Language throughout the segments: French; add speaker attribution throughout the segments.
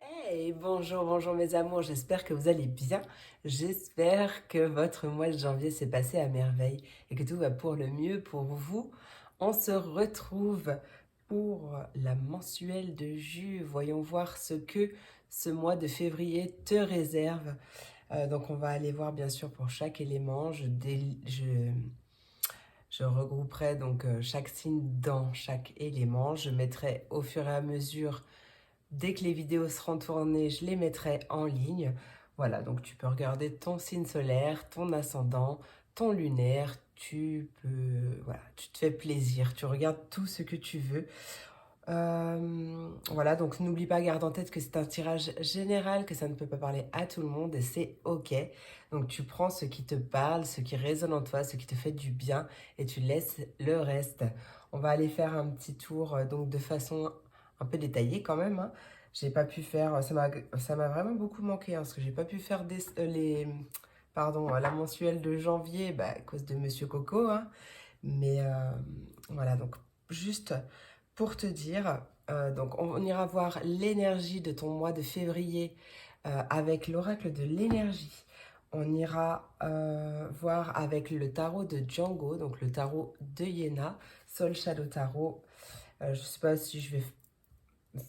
Speaker 1: Hey, bonjour, bonjour mes amours, j'espère que vous allez bien. J'espère que votre mois de janvier s'est passé à merveille et que tout va pour le mieux pour vous. On se retrouve pour la mensuelle de jus. Voyons voir ce que ce mois de février te réserve. Donc on va aller voir bien sûr pour chaque élément. Je regrouperai donc chaque signe dans chaque élément. Je mettrai au fur et à mesure. Dès que les vidéos seront tournées, je les mettrai en ligne. Voilà, donc tu peux regarder ton signe solaire, ton ascendant, ton lunaire. Voilà, tu te fais plaisir. Tu regardes tout ce que tu veux. Voilà, donc n'oublie pas, garde en tête que c'est un tirage général, que ça ne peut pas parler à tout le monde et c'est ok. Donc tu prends ce qui te parle, ce qui résonne en toi, ce qui te fait du bien et tu laisses le reste. On va aller faire un petit tour donc de façon un peu détaillée quand même, hein. J'ai pas pu faire, ça m'a vraiment beaucoup manqué hein, parce que j'ai pas pu faire la mensuelle de janvier à cause de Monsieur Coco, hein. Mais voilà, donc juste pour te dire, donc on ira voir l'énergie de ton mois de février avec l'oracle de l'énergie. On ira voir avec le tarot de Django, donc le tarot de Yéna, Soul Shadow Tarot. Je ne sais pas si je vais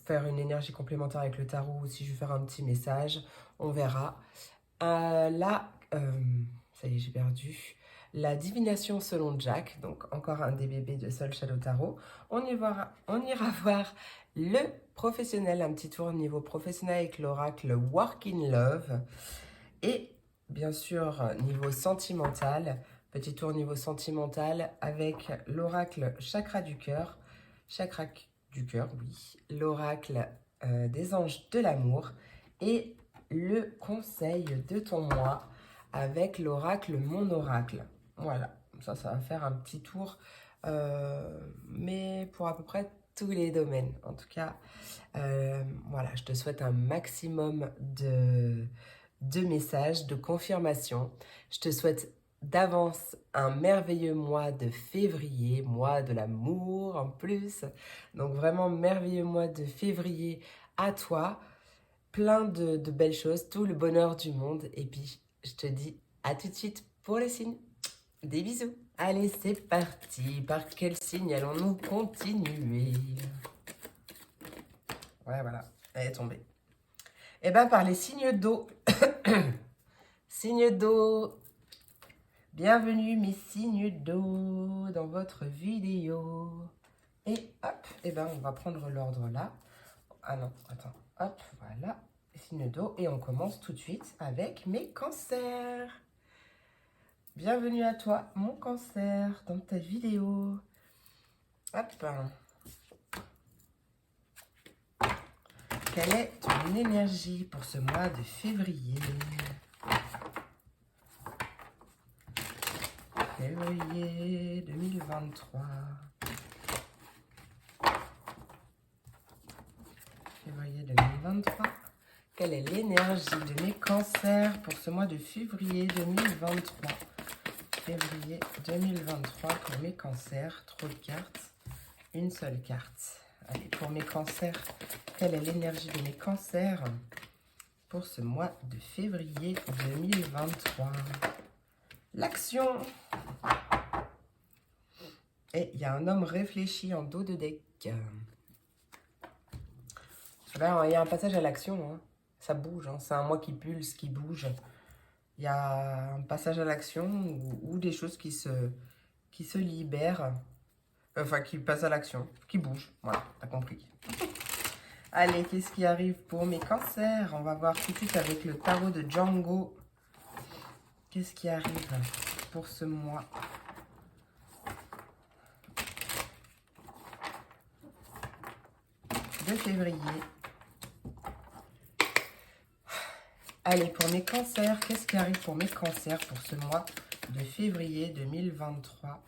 Speaker 1: faire une énergie complémentaire avec le tarot ou si je vais faire un petit message. On verra. Là, ça y est, j'ai perdu. La divination selon Jack, donc encore un des bébés de Sol Shadow Tarot. On ira voir le professionnel, un petit tour au niveau professionnel avec l'oracle Work in Love. Et bien sûr, niveau sentimental, petit tour niveau sentimental avec l'oracle Chakra du cœur. Chakra du cœur, oui. L'oracle des anges de l'amour. Et le conseil de ton mois avec l'oracle Mon Oracle. Voilà, ça va faire un petit tour, mais pour à peu près tous les domaines. En tout cas, voilà, je te souhaite un maximum de messages, de confirmations. Je te souhaite d'avance un merveilleux mois de février, mois de l'amour en plus. Donc vraiment merveilleux mois de février à toi. Plein de belles choses, tout le bonheur du monde. Et puis, je te dis à tout de suite pour le signe. Des bisous. Allez, c'est parti. Par quel signe allons-nous continuer? Ouais, voilà, elle est tombée. Eh bien, par les signes d'eau. Signes d'eau. Bienvenue, mes signes d'eau, dans votre vidéo. Et hop, eh ben, on va prendre l'ordre là. Ah non, attends. Hop, voilà. Signe d'eau. Et on commence tout de suite avec mes cancers. Bienvenue à toi, mon cancer, dans ta vidéo. Hop. Quelle est ton énergie pour ce mois de février? Février 2023. Février 2023. Quelle est l'énergie de mes cancers pour ce mois de février 2023? Février 2023 pour mes cancers. Trop de cartes. Une seule carte. Allez, pour mes cancers, quelle est l'énergie de mes cancers pour ce mois de février 2023? L'action. Et il y a un homme réfléchi en dos de deck. Là, il y a un passage à l'action, hein. Ça bouge, hein. C'est un mois qui pulse, qui bouge. Il y a un passage à l'action ou des choses qui se libèrent. Enfin, qui passent à l'action, qui bougent. Voilà, t'as compris. Allez, qu'est-ce qui arrive pour mes cancers? On va voir tout de suite avec le tarot de Django. Qu'est-ce qui arrive pour ce mois? De février. Allez, pour mes cancers, qu'est-ce qui arrive pour mes cancers pour ce mois de février 2023?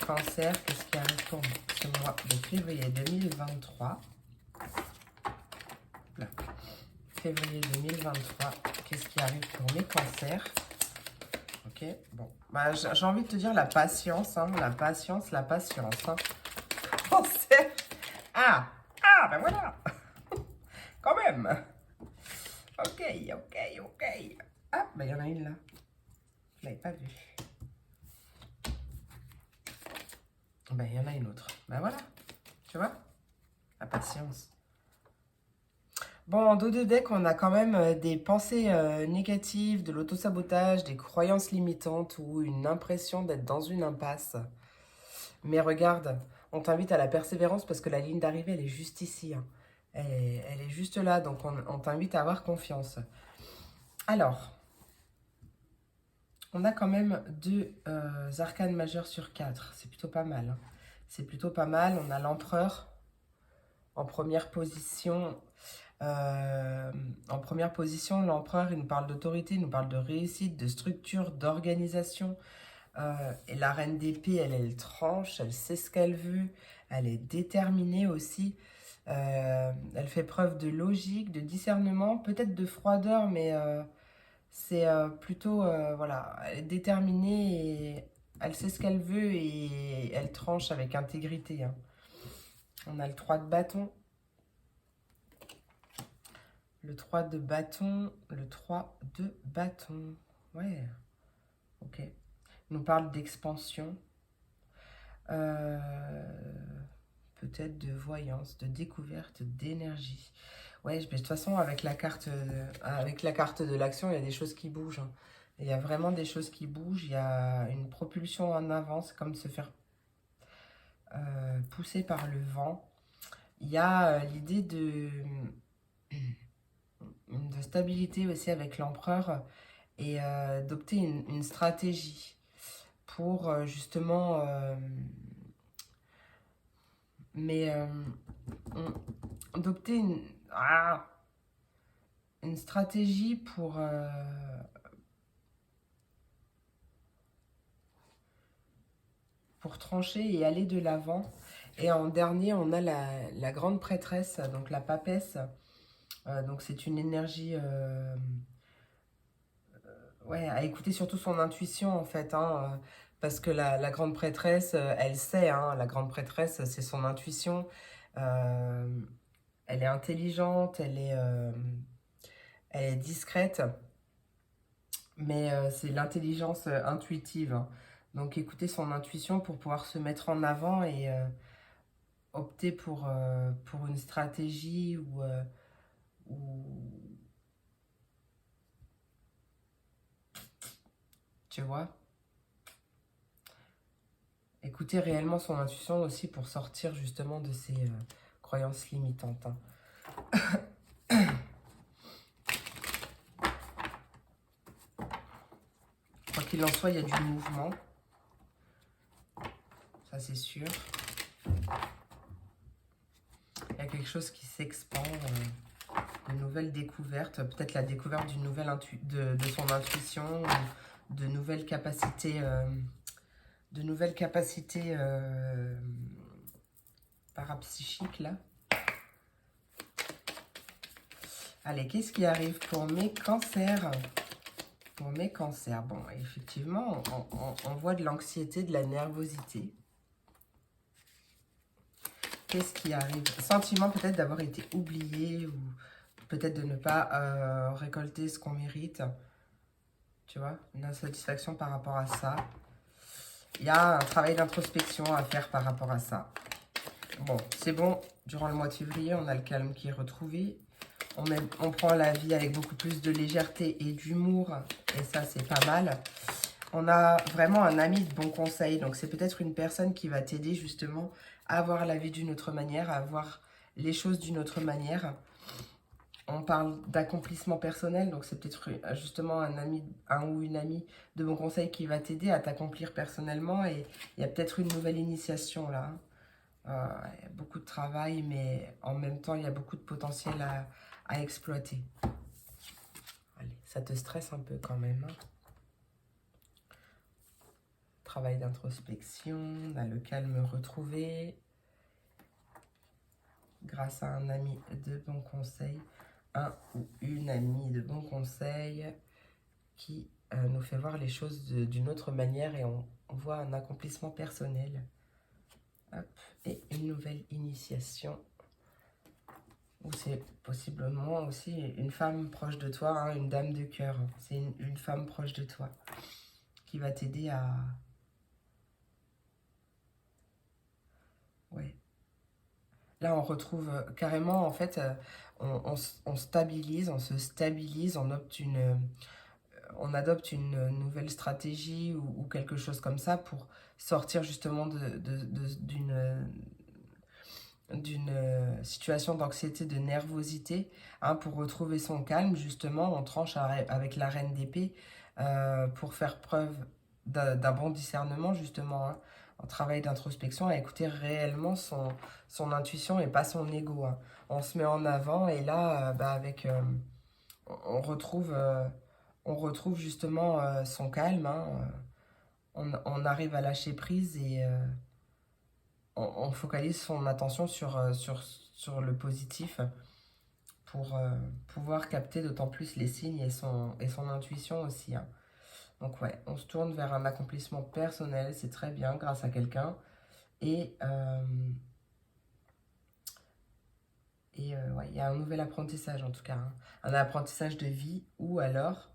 Speaker 1: Cancer, qu'est-ce qui arrive pour ce mois de février 2023? Là. Février 2023, qu'est-ce qui arrive pour mes cancers? Ok, bon. J'ai envie de te dire la patience, hein, la patience, la patience. Hein. Cancer. Ah, ben voilà. Quand même. ok. Ah, bah il y en a une là. Je l'avais pas vue. Bah il y en a une autre. Bah voilà, tu vois, la patience. Bon, en dos de deck, on a quand même des pensées négatives, de l'autosabotage, des croyances limitantes ou une impression d'être dans une impasse. Mais regarde, on t'invite à la persévérance parce que la ligne d'arrivée, elle est juste ici, hein. Elle est juste là, donc on t'invite à avoir confiance. Alors, on a quand même 2 arcanes majeures sur 4. C'est plutôt pas mal, hein. C'est plutôt pas mal. On a l'empereur en première position. En première position, l'empereur, il nous parle d'autorité, il nous parle de réussite, de structure, d'organisation. Et la reine d'épée, elle tranche, elle sait ce qu'elle veut, elle est déterminée aussi. Elle fait preuve de logique, de discernement, peut-être de froideur, mais c'est plutôt, voilà, elle est déterminée et elle sait ce qu'elle veut et elle tranche avec intégrité, hein. On a le 3 de bâton. Le 3 de bâton, le 3 de bâton. Ouais, ok. Il nous parle d'expansion, euh, peut-être de voyance, de découverte, d'énergie. Ouais, de toute façon, avec la carte de l'action, il y a des choses qui bougent, hein. Il y a vraiment des choses qui bougent, il y a une propulsion en avant, c'est comme se faire pousser par le vent. Il y a l'idée de stabilité aussi avec l'empereur et d'opter une stratégie pour justement mais d'opter une stratégie pour trancher et aller de l'avant. Et en dernier, on a la grande prêtresse, donc la papesse. Donc c'est une énergie ouais, à écouter surtout son intuition en fait, hein, parce que la grande prêtresse, elle sait, hein, la grande prêtresse, c'est son intuition. Euh, Elle est intelligente, elle est discrète, mais c'est l'intelligence intuitive, hein. Donc écouter son intuition pour pouvoir se mettre en avant et opter pour une stratégie ou tu vois, écouter réellement son intuition aussi pour sortir justement de ses croyances limitantes, hein. Quoi qu'il en soit, il y a du mouvement, ça c'est sûr. Il y a quelque chose qui s'expand, de nouvelles découvertes, peut-être la découverte d'une nouvelle de son intuition, ou de nouvelles capacités parapsychiques là. Allez, qu'est-ce qui arrive pour mes cancers? Pour mes cancers, bon, effectivement, on voit de l'anxiété, de la nervosité. Qu'est-ce qui arrive? Sentiment peut-être d'avoir été oublié ou peut-être de ne pas récolter ce qu'on mérite. Tu vois, une insatisfaction par rapport à ça. Il y a un travail d'introspection à faire par rapport à ça. Bon, c'est bon. Durant le mois de février, on a le calme qui est retrouvé. On prend la vie avec beaucoup plus de légèreté et d'humour. Et ça, c'est pas mal. On a vraiment un ami de bon conseil. Donc, c'est peut-être une personne qui va t'aider justement à voir la vie d'une autre manière, à voir les choses d'une autre manière. On parle d'accomplissement personnel. Donc, c'est peut-être justement un ou une amie de bon conseil qui va t'aider à t'accomplir personnellement. Et il y a peut-être une nouvelle initiation là. Il y a beaucoup de travail, mais en même temps, il y a beaucoup de potentiel à exploiter. Allez, ça te stresse un peu quand même, hein. Travail d'introspection, on a le calme retrouvé. Grâce à un ami de bon conseil, un ou une amie de bon conseil qui nous fait voir les choses d'une autre manière et on voit un accomplissement personnel. Hop, et une nouvelle initiation Ou c'est possiblement aussi une femme proche de toi, hein, une dame de cœur. C'est une femme proche de toi qui va t'aider à... Ouais. Là, on retrouve carrément, en fait, on stabilise, on se stabilise, on adopte une nouvelle stratégie ou quelque chose comme ça pour sortir justement d'une situation d'anxiété, de nervosité, hein, pour retrouver son calme. Justement, on tranche avec la reine d'épée pour faire preuve d'un bon discernement, justement, hein, en travail d'introspection, à écouter réellement son intuition et pas son ego, hein. On se met en avant et là, on retrouve, on retrouve justement son calme, hein. On arrive à lâcher prise et on focalise son attention sur le positif pour pouvoir capter d'autant plus les signes et son intuition aussi, hein. Donc ouais, on se tourne vers un accomplissement personnel, c'est très bien grâce à quelqu'un. Et, ouais, il y a un nouvel apprentissage en tout cas, hein. Un apprentissage de vie ou alors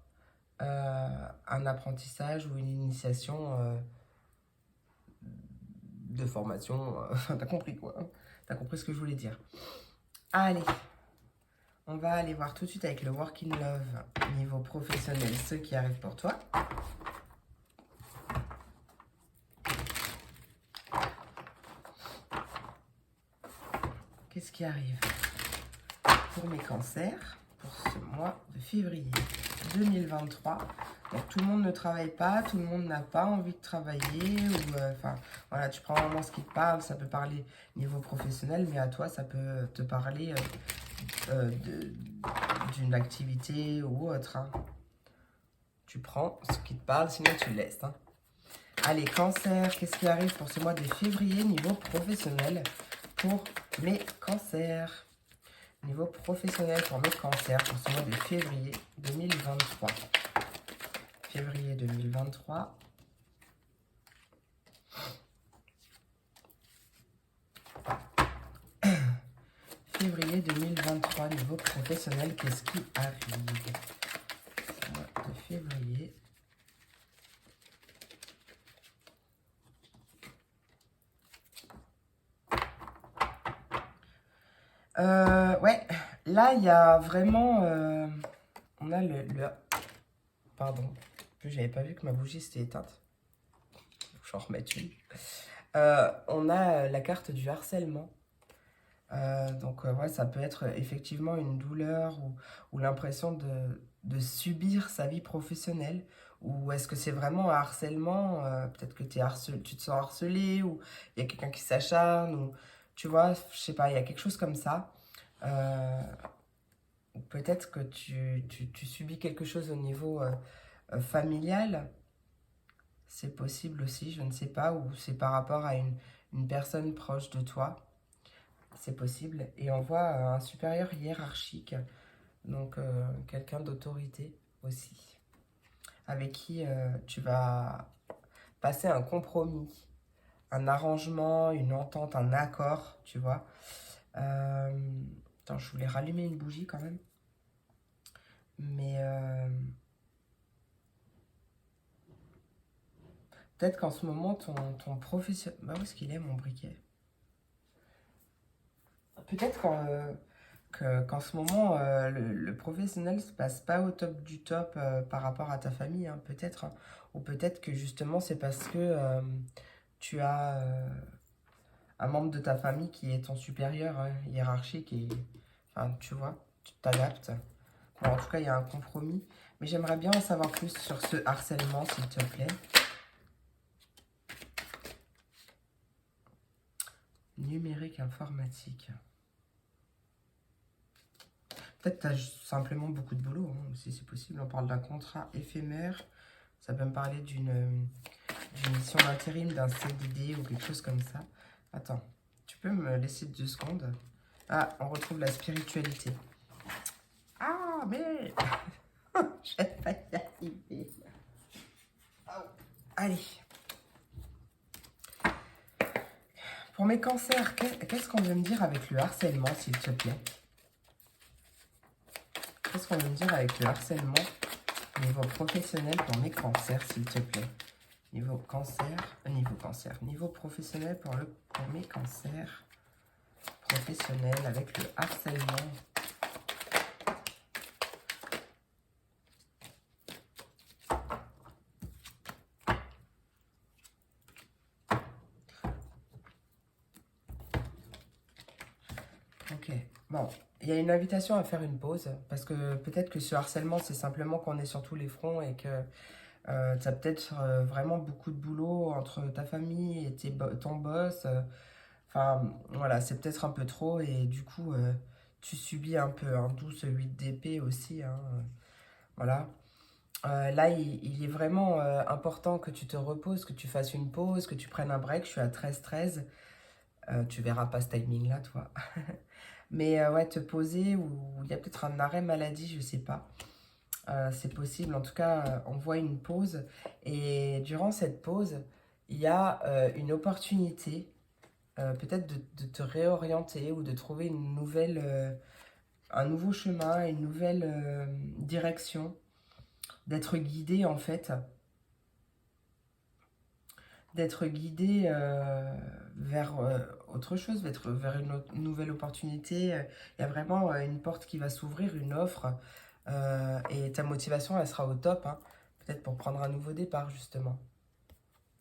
Speaker 1: un apprentissage ou une initiation de formation. T'as compris quoi, hein. T'as compris ce que je voulais dire. Allez, on va aller voir tout de suite avec le Work in Love niveau professionnel, ceux qui arrivent pour toi. Qu'est-ce qui arrive pour mes cancers pour ce mois de février 2023? Donc, tout le monde ne travaille pas, tout le monde n'a pas envie de travailler. Enfin, voilà, tu prends vraiment ce qui te parle. Ça peut parler niveau professionnel, mais à toi, ça peut te parler d'une activité ou autre, hein. Tu prends ce qui te parle, sinon tu le laisses, hein. Allez, cancer, qu'est-ce qui arrive pour ce mois de février niveau professionnel pour mes cancers? Niveau professionnel pour mes cancers pour ce mois de février 2023. Février 2023. Février 2023, niveau professionnel, qu'est-ce qui arrive? Mois de février. Ouais, là, il y a vraiment... on a Pardon, j'avais pas vu que ma bougie s'était éteinte. Faut que j'en remette une. On a la carte du harcèlement. Donc, ouais, ça peut être effectivement une douleur ou l'impression de subir sa vie professionnelle. Ou est-ce que c'est vraiment un harcèlement? Peut-être que tu te sens harcelé ou il y a quelqu'un qui s'acharne ou tu vois, je sais pas, il y a quelque chose comme ça. Euh, Peut-être que tu subis quelque chose au niveau familial. C'est possible aussi, je ne sais pas, ou c'est par rapport à une personne proche de toi. C'est possible. Et on voit un supérieur hiérarchique, donc quelqu'un d'autorité aussi, avec qui tu vas passer un compromis, un arrangement, une entente, un accord, tu vois. Attends, je voulais rallumer une bougie quand même. Mais peut-être qu'en ce moment, ton professionnel... Bah, où est-ce qu'il est, mon briquet? Peut-être qu'en ce moment, le professionnel se passe pas au top du top par rapport à ta famille, hein, peut-être, hein. Ou peut-être que justement, c'est parce que tu as un membre de ta famille qui est ton supérieur, hein, hiérarchique et... Enfin, tu vois, tu t'adaptes. Bon, en tout cas, il y a un compromis. Mais j'aimerais bien en savoir plus sur ce harcèlement, s'il te plaît. Numérique informatique. Peut-être que tu as simplement beaucoup de boulot, hein, si c'est possible. On parle d'un contrat éphémère. Ça peut me parler d'une mission d'intérim, d'un CDD ou quelque chose comme ça. Attends, tu peux me laisser 2 secondes? Ah, on retrouve la spiritualité. Ah, mais... Je vais pas y arriver. Oh. Allez. Pour mes cancers, qu'est-ce qu'on veut me dire avec le harcèlement, s'il te plaît? Qu'est-ce qu'on veut me dire avec le harcèlement niveau professionnel pour mes cancers, s'il te plaît? Niveau cancer, niveau professionnel pour mes cancers professionnels avec le harcèlement. Ok, bon, il y a une invitation à faire une pause, parce que peut-être que ce harcèlement, c'est simplement qu'on est sur tous les fronts et que tu as peut-être vraiment beaucoup de boulot entre ta famille et ton boss. Enfin, voilà, c'est peut-être un peu trop et du coup, tu subis un peu un douce 8 d'épée aussi, hein, voilà. Là, il est vraiment important que tu te reposes, que tu fasses une pause, que tu prennes un break. Je suis à 13-13. Tu verras pas ce timing-là, toi. Mais ouais, te poser ou il y a peut-être un arrêt maladie, je sais pas. C'est possible. En tout cas, on voit une pause. Et durant cette pause, il y a une opportunité peut-être de te réorienter ou de trouver un nouveau chemin, une nouvelle direction, d'être guidé en fait, d'être guidé vers autre chose, vers une nouvelle opportunité. Il y a vraiment une porte qui va s'ouvrir, une offre, et ta motivation, elle sera au top, hein, peut-être pour prendre un nouveau départ justement,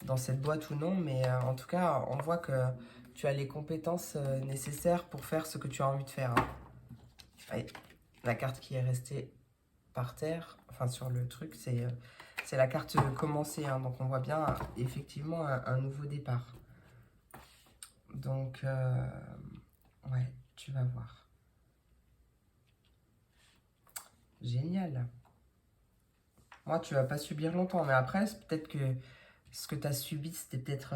Speaker 1: dans cette boîte ou non, mais en tout cas, on voit que tu as les compétences nécessaires pour faire ce que tu as envie de faire, hein. Ouais, la carte qui est restée par terre, enfin sur le truc, c'est la carte commencer, hein, donc on voit bien effectivement un nouveau départ. Donc, ouais, tu vas voir. Génial. Moi, tu vas pas subir longtemps, mais après, peut-être que ce que tu as subi, c'était peut-être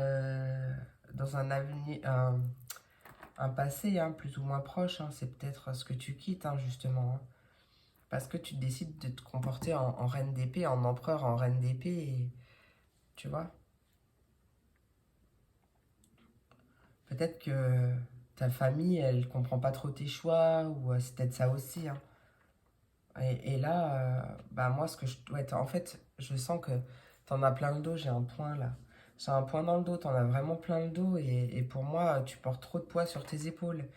Speaker 1: dans un avenir, un passé, hein, plus ou moins proche, hein, c'est peut-être ce que tu quittes, hein, justement, hein. Parce que tu décides de te comporter en reine d'épée, en empereur, en reine d'épée, et tu vois. Peut-être que ta famille, elle comprend pas trop tes choix, ou c'est peut-être ça aussi, hein. Et là, bah moi, ouais, en fait, je sens que t'en as plein le dos, j'ai un point là. J'ai un point dans le dos, t'en as vraiment plein le dos, et pour moi, tu portes trop de poids sur tes épaules.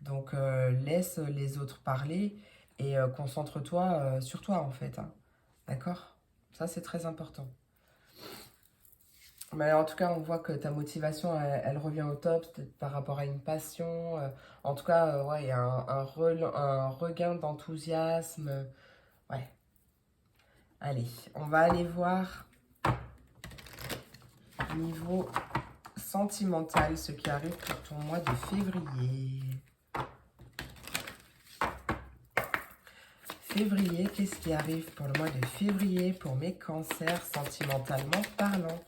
Speaker 1: Donc, laisse les autres parler, et concentre-toi sur toi, en fait, hein. D'accord? Ça, c'est très important. Mais en tout cas, on voit que ta motivation, elle revient au top, peut-être par rapport à une passion. En tout cas, ouais, il y a un regain d'enthousiasme. Ouais, allez, on va aller voir niveau sentimental ce qui arrive pour ton mois de février. Février, qu'est-ce qui arrive pour le mois de février pour mes cancers sentimentalement parlant?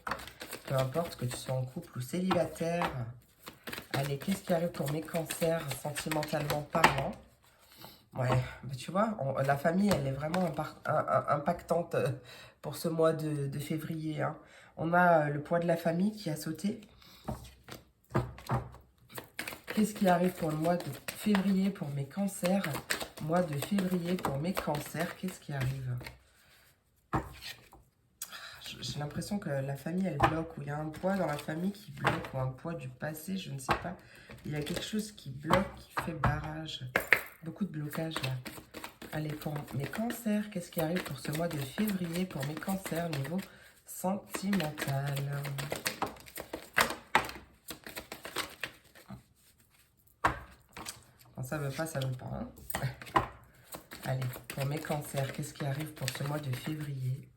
Speaker 1: Peu importe que tu sois en couple ou célibataire. Allez, qu'est-ce qui arrive pour mes cancers sentimentalement parlant? Ouais, bah tu vois, la famille, elle est vraiment impactante pour ce mois de février, hein. On a le poids de la famille qui a sauté. Qu'est-ce qui arrive pour le mois de février pour mes cancers? Mois de février pour mes cancers, qu'est-ce qui arrive? J'ai l'impression que la famille, elle bloque, ou il y a un poids dans la famille qui bloque, ou un poids du passé, je ne sais pas. Il y a quelque chose qui bloque, qui fait barrage. Beaucoup de blocage là. Allez, pour mes cancers, qu'est-ce qui arrive pour ce mois de février pour mes cancers niveau sentimental? Quand ça veut pas, ça veut pas, hein. Allez, pour mes cancers, qu'est-ce qui arrive pour ce mois de février?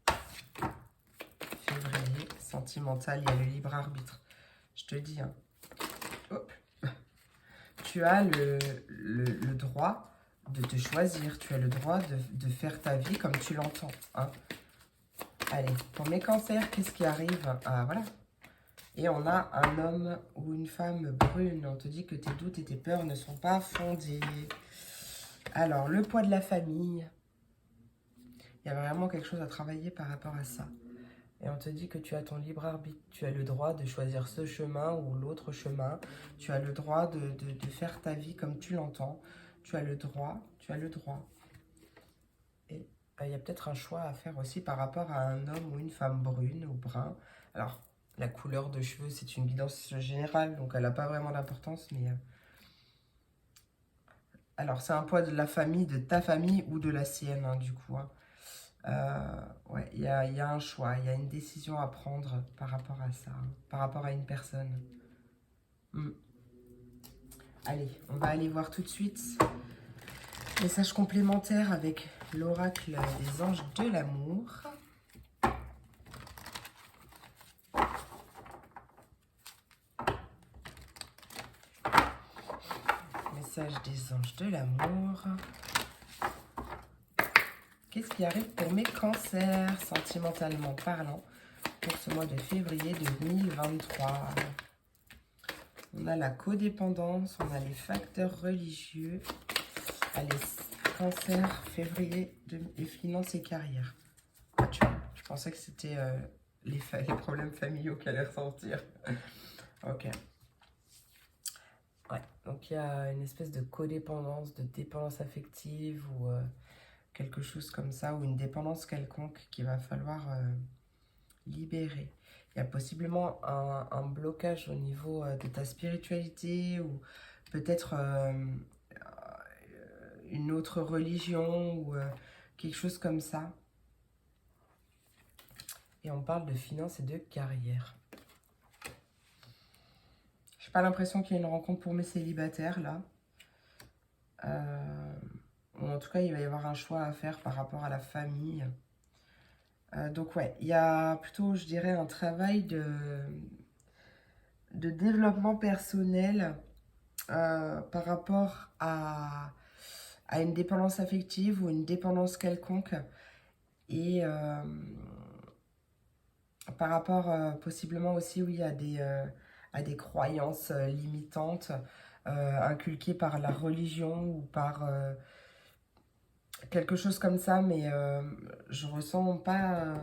Speaker 1: Février, sentimental, il y a le libre arbitre. Je te dis, hein. Hop. Tu as le droit de te choisir. Tu as le droit de faire ta vie comme tu l'entends, hein. Allez, pour mes cancers, qu'est-ce qui arrive? Ah, voilà. Et on a un homme ou une femme brune. On te dit que tes doutes et tes peurs ne sont pas fondés. Alors, le poids de la famille. Il y a vraiment quelque chose à travailler par rapport à ça. Et on te dit que tu as ton libre arbitre. Tu as le droit de choisir ce chemin ou l'autre chemin. Tu as le droit de faire ta vie comme tu l'entends. Tu as le droit, tu as le droit. il y a peut-être un choix à faire aussi par rapport à un homme ou une femme brune ou brun. Alors, la couleur de cheveux, c'est une guidance générale, donc elle n'a pas vraiment d'importance, mais... Alors, c'est un poids de la famille, de ta famille ou de la sienne, hein, du coup. Hein. Ouais, il y a un choix, il y a une décision à prendre par rapport à ça, hein, par rapport à une personne. Hmm. Allez, on va aller voir tout de suite. Message complémentaire avec l'oracle des anges de l'amour. Message des anges de l'amour. Qu'est-ce qui arrive pour mes cancers, sentimentalement parlant, pour ce mois de février 2023? On a la codépendance, on a les facteurs religieux. Allez, cancer, février, et finances et carrière. Ah, tu vois, je pensais que c'était les problèmes familiaux qui allaient ressortir. Ok. Ouais, donc il y a une espèce de codépendance, de dépendance affective ou quelque chose comme ça, ou une dépendance quelconque qu'il va falloir libérer. Il y a possiblement un blocage au niveau de ta spiritualité ou peut-être une autre religion ou quelque chose comme ça. Et on parle de finances et de carrière. J'ai pas l'impression qu'il y ait une rencontre pour mes célibataires là. En tout cas, il va y avoir un choix à faire par rapport à la famille. Donc ouais, il y a plutôt, je dirais, un travail de développement personnel par rapport à une dépendance affective ou une dépendance quelconque. Et par rapport possiblement aussi, oui, à des croyances limitantes inculquées par la religion ou par quelque chose comme ça, mais je ressens pas...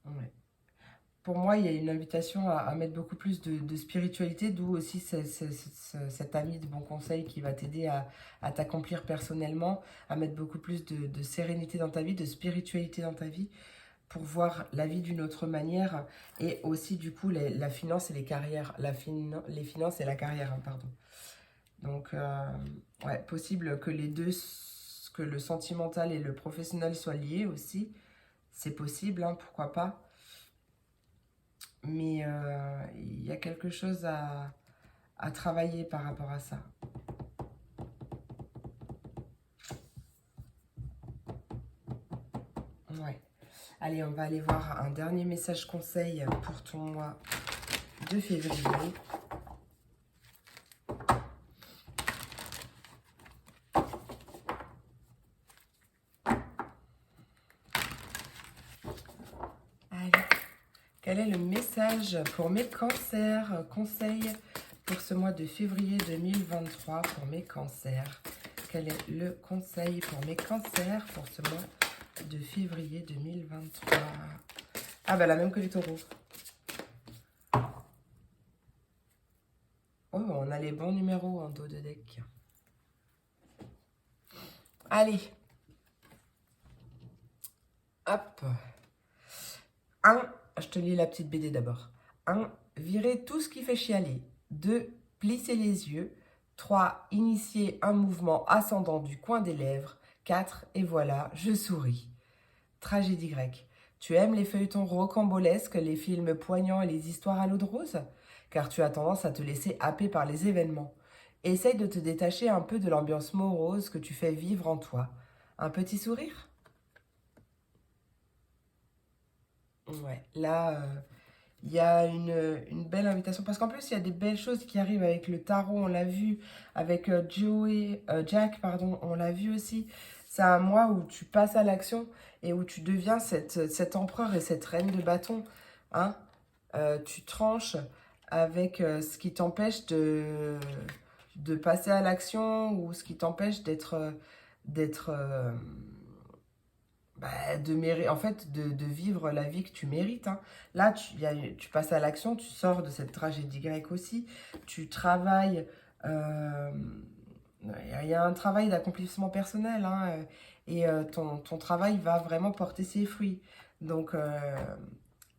Speaker 1: ouais. Pour moi, il y a une invitation à mettre beaucoup plus de spiritualité, d'où aussi cet ami de bon conseil qui va t'aider à t'accomplir personnellement, à mettre beaucoup plus de sérénité dans ta vie, de spiritualité dans ta vie, pour voir la vie d'une autre manière, et aussi du coup la finance et les carrières, les finances et la carrière, hein, pardon. Donc, ouais, possible que les deux, que le sentimental et le professionnel soient liés aussi, c'est possible, hein, pourquoi pas. Mais il y a quelque chose à travailler par rapport à ça. Ouais. Allez, on va aller voir un dernier message conseil pour ton mois de février. Allez. Quel est le message pour mes cancers? Conseil pour ce mois de février 2023 pour mes cancers. Quel est le conseil pour mes cancers pour ce mois de février 2023? Ah bah la même que les taureaux. Oh, on a les bons numéros en dos de deck. Allez. Hop. 1. Je te lis la petite BD d'abord. 1. Virer tout ce qui fait chialer. 2. Plisser les yeux. 3. Initier un mouvement ascendant du coin des lèvres. 4. Et voilà, je souris. Tragédie grecque. Tu aimes les feuilletons rocambolesques, les films poignants et les histoires à l'eau de rose? Car tu as tendance à te laisser happer par les événements. Essaye de te détacher un peu de l'ambiance morose que tu fais vivre en toi. Un petit sourire? Ouais, là, il y a une belle invitation. Parce qu'en plus, il y a des belles choses qui arrivent avec le tarot. On l'a vu avec Jack, pardon, on l'a vu aussi. C'est un mois où tu passes à l'action et où tu deviens cet empereur et cette reine de bâton. Hein. Tu tranches avec ce qui t'empêche de passer à l'action ou ce qui t'empêche d'être en fait, de vivre la vie que tu mérites. Hein. Là, tu passes à l'action, tu sors de cette tragédie grecque aussi. Tu travailles Il y a un travail d'accomplissement personnel, hein, et ton travail va vraiment porter ses fruits. Donc,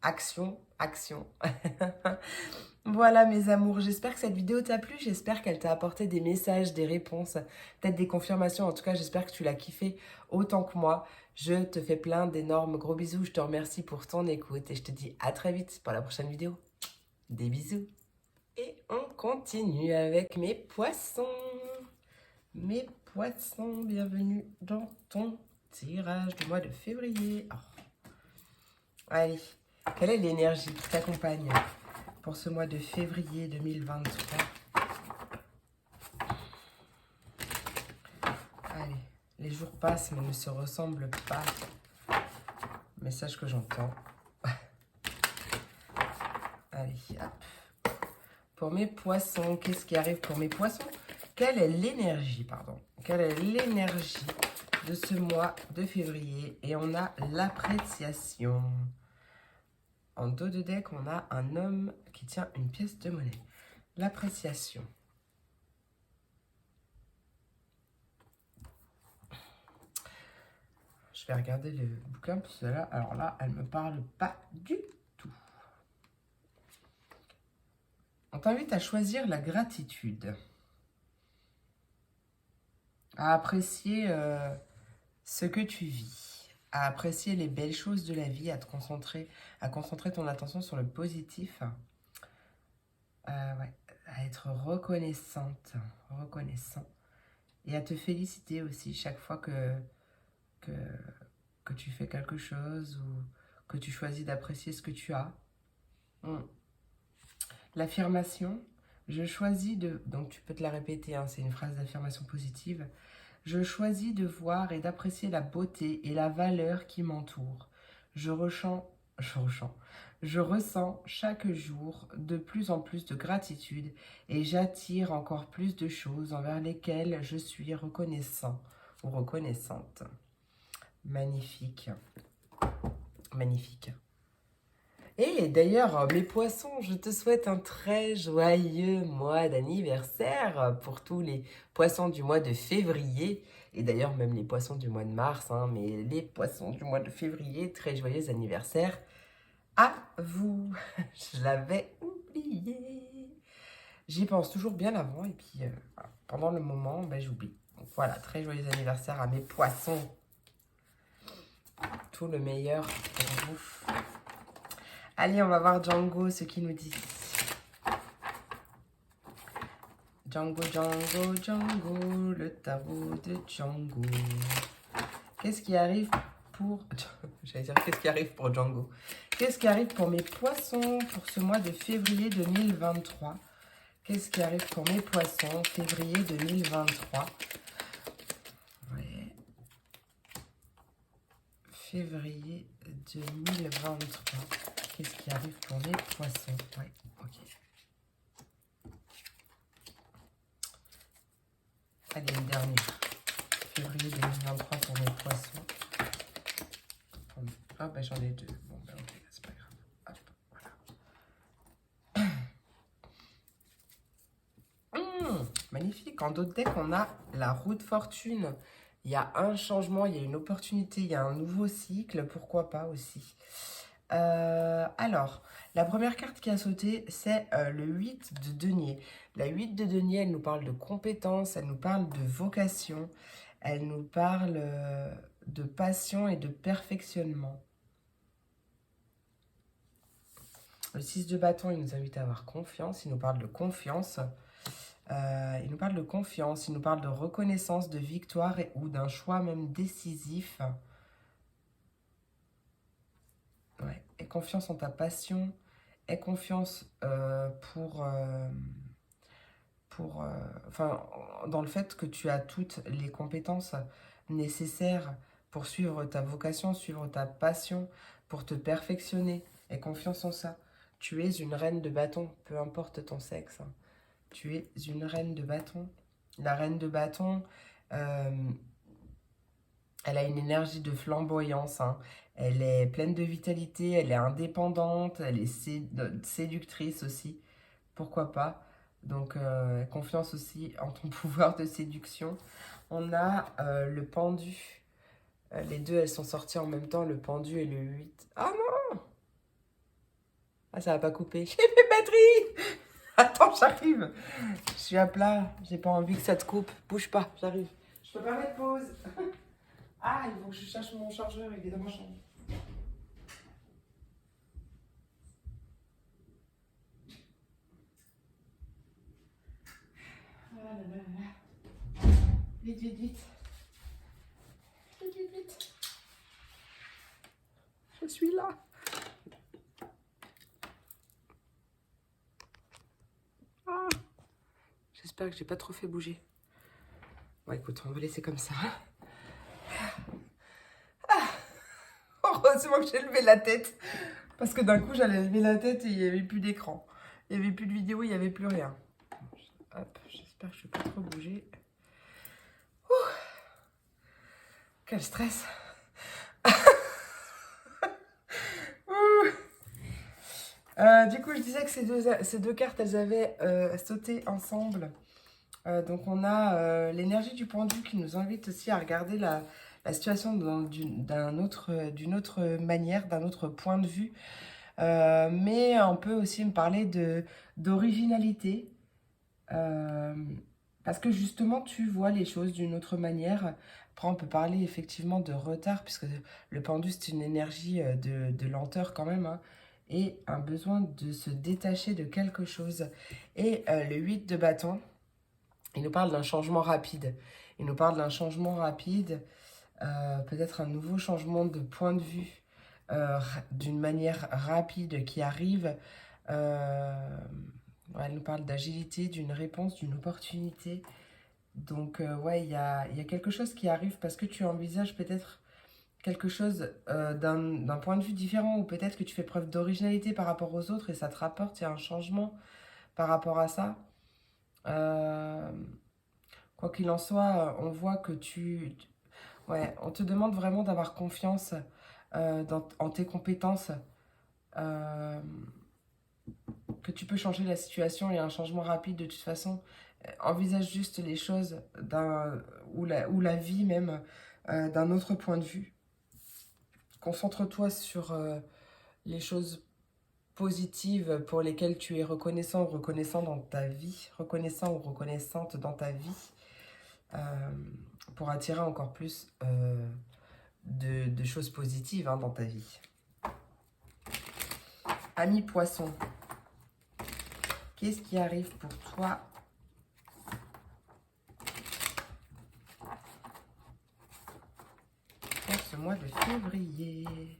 Speaker 1: action, action. Voilà mes amours, j'espère que cette vidéo t'a plu, j'espère qu'elle t'a apporté des messages, des réponses, peut-être des confirmations. En tout cas, j'espère que tu l'as kiffé autant que moi. Je te fais plein d'énormes gros bisous, je te remercie pour ton écoute et je te dis à très vite pour la prochaine vidéo. Des bisous. Et on continue avec mes poissons. Mes poissons, bienvenue dans ton tirage du mois de février. Oh. Allez, quelle est l'énergie qui t'accompagne pour ce mois de février 2023? Allez, les jours passent mais ne se ressemblent pas. Message que j'entends. Allez, hop. Pour mes poissons, qu'est-ce qui arrive pour mes poissons? Quelle est l'énergie, pardon? Quelle est l'énergie de ce mois de février? Et on a l'appréciation. En dos de deck, on a un homme qui tient une pièce de monnaie. L'appréciation. Je vais regarder le bouquin, parce que là, alors là, elle me parle pas du tout. On t'invite à choisir la gratitude. À apprécier ce que tu vis. À apprécier les belles choses de la vie, à concentrer ton attention sur le positif. Ouais, à être reconnaissant. Et à te féliciter aussi chaque fois que tu fais quelque chose ou que tu choisis d'apprécier ce que tu as. L'affirmation, je choisis de... Donc tu peux te la répéter, hein, c'est une phrase d'affirmation positive. Je choisis de voir et d'apprécier la beauté et la valeur qui m'entourent. Je ressens chaque jour de plus en plus de gratitude et j'attire encore plus de choses envers lesquelles je suis reconnaissant ou reconnaissante. Magnifique. Magnifique. Et d'ailleurs, mes poissons, je te souhaite un très joyeux mois d'anniversaire pour tous les poissons du mois de février. Et d'ailleurs, même les poissons du mois de mars, hein, mais les poissons du mois de février, très joyeux anniversaire à vous. Je l'avais oublié. J'y pense toujours bien avant et puis pendant le moment, ben, j'oublie. Donc voilà, très joyeux anniversaire à mes poissons. Tout le meilleur pour vous. Allez, on va voir Django, ce qu'il nous dit. Django, Django, Django, le tarot de Django. Qu'est-ce qui arrive pour... J'allais dire, qu'est-ce qui arrive pour Django? Qu'est-ce qui arrive pour mes poissons pour ce mois de février 2023? Qu'est-ce qui arrive pour mes poissons février 2023? Ouais. Février 2023. Qu'est-ce qui arrive pour mes poissons? Ouais, ok. Allez, une dernière. Février 2023 pour mes poissons. Ah, ben j'en ai deux. Bon, ben ok, c'est pas grave. Hop, voilà. Magnifique. En dos de deck, on a la roue de fortune. Il y a un changement, il y a une opportunité, il y a un nouveau cycle. Pourquoi pas aussi? Alors, la première carte qui a sauté, c'est le 8 de denier. La 8 de denier, elle nous parle de compétences, elle nous parle de vocation, elle nous parle de passion et de perfectionnement. Le 6 de bâton, il nous invite à avoir confiance, il nous parle de confiance. Il nous parle de confiance, il nous parle de reconnaissance, de victoire ou d'un choix même décisif. Ouais. Aie confiance en ta passion, aie confiance enfin, dans le fait que tu as toutes les compétences nécessaires pour suivre ta vocation, suivre ta passion, pour te perfectionner. Aie confiance en ça. Tu es une reine de bâton, peu importe ton sexe. Tu es une reine de bâton. La reine de bâton, elle a une énergie de flamboyance, hein. Elle est pleine de vitalité, elle est indépendante, elle est séductrice aussi. Pourquoi pas? Donc, confiance aussi en ton pouvoir de séduction. On a le pendu. Les deux, elles sont sorties en même temps, le pendu et le 8. Ah non! Ah, ça va pas couper. J'ai mes batteries! Attends, j'arrive. Je suis à plat. J'ai pas envie que ça te coupe. Bouge pas, j'arrive. Je peux pas mettre pause. Ah, il faut que je cherche mon chargeur, il est dans ma chambre. Ah là là là. Vite, vite, vite. Vite, vite, vite. Je suis là. Ah. J'espère que j'ai pas trop fait bouger. Bon, écoute, on va laisser comme ça. Ah. Heureusement que j'ai levé la tête. Parce que d'un coup, j'allais lever la tête et il n'y avait plus d'écran. Il n'y avait plus de vidéo, il n'y avait plus rien. Hop, j'espère que je ne vais pas trop bouger. Ouh, quel stress. Du coup, je disais que ces deux cartes, elles avaient sauté ensemble. Donc, on a l'énergie du pendu qui nous invite aussi à regarder la situation d'une autre manière, d'un autre point de vue. Mais on peut aussi me parler d'originalité. Parce que justement, tu vois les choses d'une autre manière. Après, on peut parler effectivement de retard, puisque le pendu, c'est une énergie de lenteur quand même, hein, et un besoin de se détacher de quelque chose. Et le 8 de bâton, il nous parle d'un changement rapide. Il nous parle d'un changement rapide, peut-être un nouveau changement de point de vue, d'une manière rapide qui arrive. Ouais, elle nous parle d'agilité, d'une réponse, d'une opportunité. Donc, ouais, il y a quelque chose qui arrive parce que tu envisages peut-être quelque chose d'un point de vue différent ou peut-être que tu fais preuve d'originalité par rapport aux autres et ça te rapporte, il y a un changement par rapport à ça. Euh, Quoi qu'il en soit, on voit que ouais, on te demande vraiment d'avoir confiance en tes compétences, euh, que tu peux changer la situation et un changement rapide de toute façon. Envisage juste les choses ou la vie même d'un autre point de vue. Concentre-toi sur les choses positives pour lesquelles tu es reconnaissant ou reconnaissant dans ta vie, reconnaissant ou reconnaissante dans ta vie, euh, pour attirer encore plus de choses positives dans ta vie. Ami poisson, qu'est-ce qui arrive pour toi pour ce mois de février?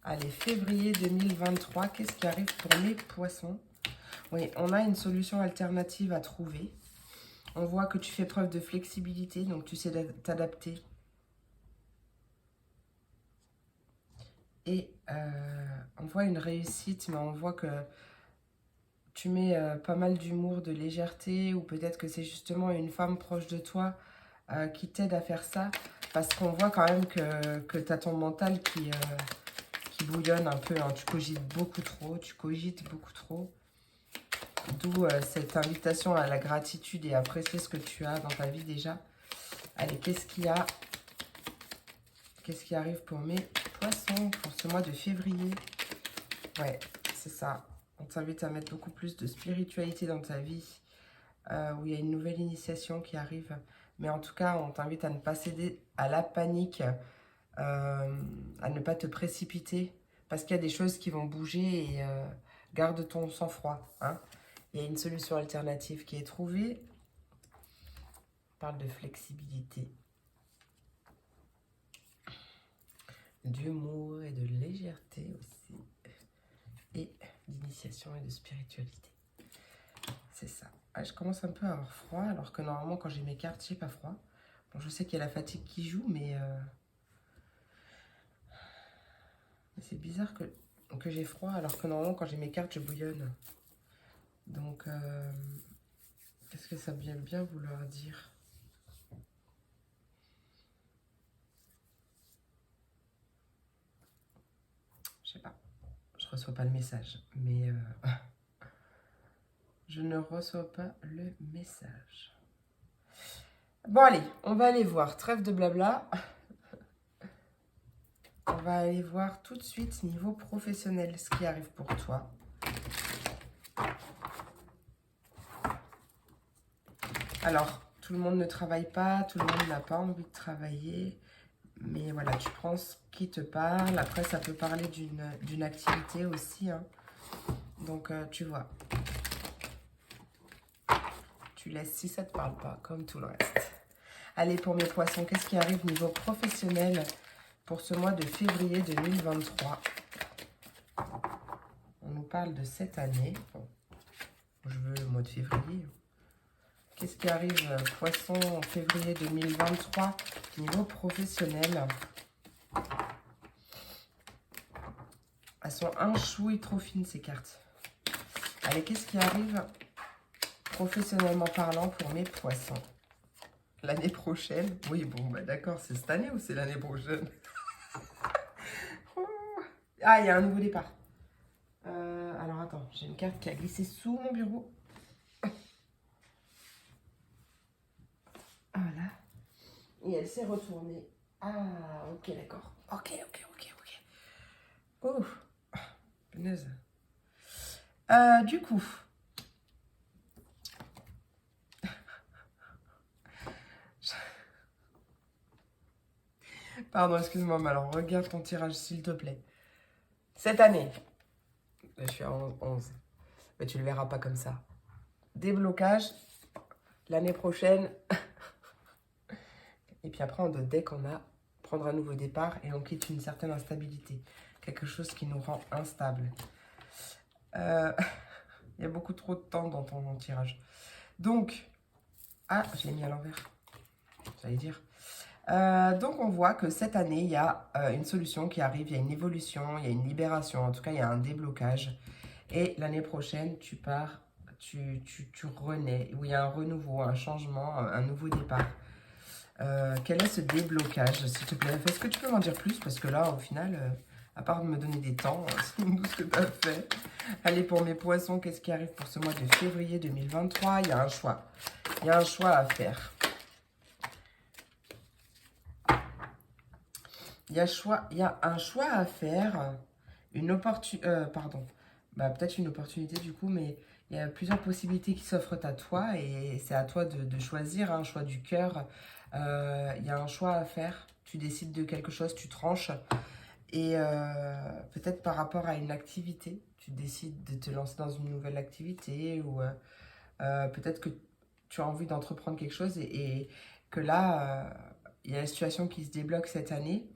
Speaker 1: Allez, février 2023, qu'est-ce qui arrive pour mes poissons? Oui, on a une solution alternative à trouver. On voit que tu fais preuve de flexibilité, donc tu sais t'adapter. Et on voit une réussite, mais on voit que tu mets pas mal d'humour, de légèreté, ou peut-être que c'est justement une femme proche de toi qui t'aide à faire ça. Parce qu'on voit quand même que tu as ton mental qui bouillonne un peu. Hein. Tu cogites beaucoup trop, tu cogites beaucoup trop. D'où cette invitation à la gratitude et à apprécier ce que tu as dans ta vie déjà. Allez, qu'est-ce qu'il y a? Qu'est-ce qui arrive pour mes poissons pour ce mois de février? Ouais, c'est ça. On t'invite à mettre beaucoup plus de spiritualité dans ta vie, où il y a une nouvelle initiation qui arrive. Mais en tout cas, on t'invite à ne pas céder à la panique, à ne pas te précipiter, parce qu'il y a des choses qui vont bouger et garde ton sang-froid. Hein. Il y a une solution alternative qui est trouvée. On parle de flexibilité, d'humour et de légèreté aussi, et d'initiation et de spiritualité. C'est ça. Ah, je commence un peu à avoir froid, alors que normalement, quand j'ai mes cartes, j'ai pas froid. Bon, je sais qu'il y a la fatigue qui joue, mais c'est bizarre que j'ai froid, alors que normalement, quand j'ai mes cartes, je bouillonne. Donc, qu'est-ce que ça vient bien vouloir dire? Je sais pas. Je reçois pas le message, mais Je ne reçois pas le message. Bon, allez, on va aller voir. Trêve de blabla. On va aller voir tout de suite niveau professionnel ce qui arrive pour toi. Alors, tout le monde ne travaille pas, tout le monde n'a pas envie de travailler. Mais voilà, tu prends ce qui te parle. Après, ça peut parler d'une activité aussi. Hein. Donc, tu vois. Tu laisses si ça ne te parle pas, comme tout le reste. Allez, pour mes poissons, qu'est-ce qui arrive niveau professionnel pour ce mois de février 2023? On nous parle de cette année. Bon, je veux le mois de février. Qu'est-ce qui arrive, poisson, en février 2023, niveau professionnel? Elles sont un chouï trop fines, ces cartes. Allez, qu'est-ce qui arrive, professionnellement parlant, pour mes poissons? L'année prochaine? Oui, bon, bah d'accord, c'est cette année ou c'est l'année prochaine? Ah, il y a un nouveau départ. Alors, attends, j'ai une carte qui a glissé sous mon bureau. Voilà. Et elle s'est retournée. Ah, ok, d'accord. Ok. Oh, punaise. Du coup... Pardon, excuse-moi, mais alors regarde ton tirage, s'il te plaît. Cette année, je suis à 11, mais tu le verras pas comme ça. Déblocage, l'année prochaine. Et puis après, en deux decks, on a prendre un nouveau départ et on quitte une certaine instabilité. Quelque chose qui nous rend instable. Il y a beaucoup trop de temps dans ton tirage. Donc, ah, je l'ai mis à l'envers. J'allais dire. Donc on voit que cette année, il y a une solution qui arrive, il y a une évolution, il y a une libération, en tout cas il y a un déblocage. Et l'année prochaine, tu pars, tu renais, où il y a un renouveau, un changement, un nouveau départ. Quel est ce déblocage, s'il te plaît? Est-ce que tu peux m'en dire plus? Parce que là, au final, à part de me donner des temps, c'est tout ce que tu as fait. Allez, pour mes poissons, qu'est-ce qui arrive pour ce mois de février 2023? Il y a un choix. Il y a un choix à faire. Il y a un choix à faire, une opportunité, peut-être une opportunité du coup, mais il y a plusieurs possibilités qui s'offrent à toi et c'est à toi de choisir, un choix du cœur. Il y a un choix à faire, tu décides de quelque chose, tu tranches et peut-être par rapport à une activité, tu décides de te lancer dans une nouvelle activité ou peut-être que tu as envie d'entreprendre quelque chose et que là, il y a la situation qui se débloque cette année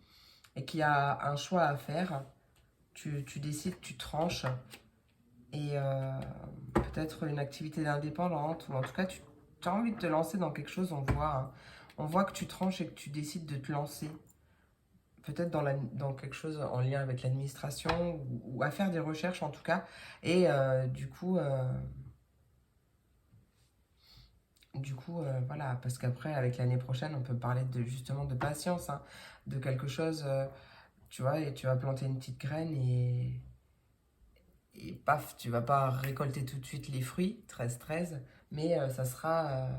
Speaker 1: et qu'il y a un choix à faire, tu décides, tu tranches, et peut-être une activité indépendante, ou en tout cas, tu as envie de te lancer dans quelque chose, on voit que tu tranches et que tu décides de te lancer, peut-être dans quelque chose en lien avec l'administration, ou à faire des recherches en tout cas, et du coup, voilà, parce qu'après, avec l'année prochaine, on peut parler justement de patience, hein, de quelque chose... tu vois, et tu vas planter une petite graine et paf, tu vas pas récolter tout de suite les fruits, 13-13, mais ça sera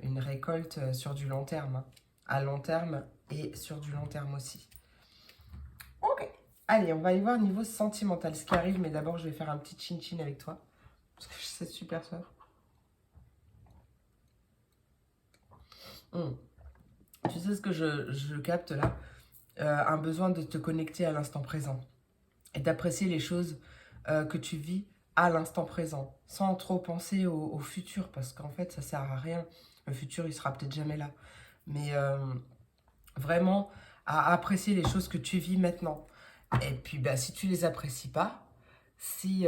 Speaker 1: une récolte sur du long terme, hein. À long terme et sur du long terme aussi. Ok, allez, on va y voir niveau sentimental ce qui arrive, mais d'abord je vais faire un petit chin-chin avec toi, parce que c'est super soif. Tu sais ce que je capte là? Un besoin de te connecter à l'instant présent et d'apprécier les choses que tu vis à l'instant présent, sans trop penser au futur, parce qu'en fait, ça sert à rien. Le futur, il sera peut-être jamais là. Mais vraiment, à apprécier les choses que tu vis maintenant. Et puis, bah, si tu les apprécies pas, si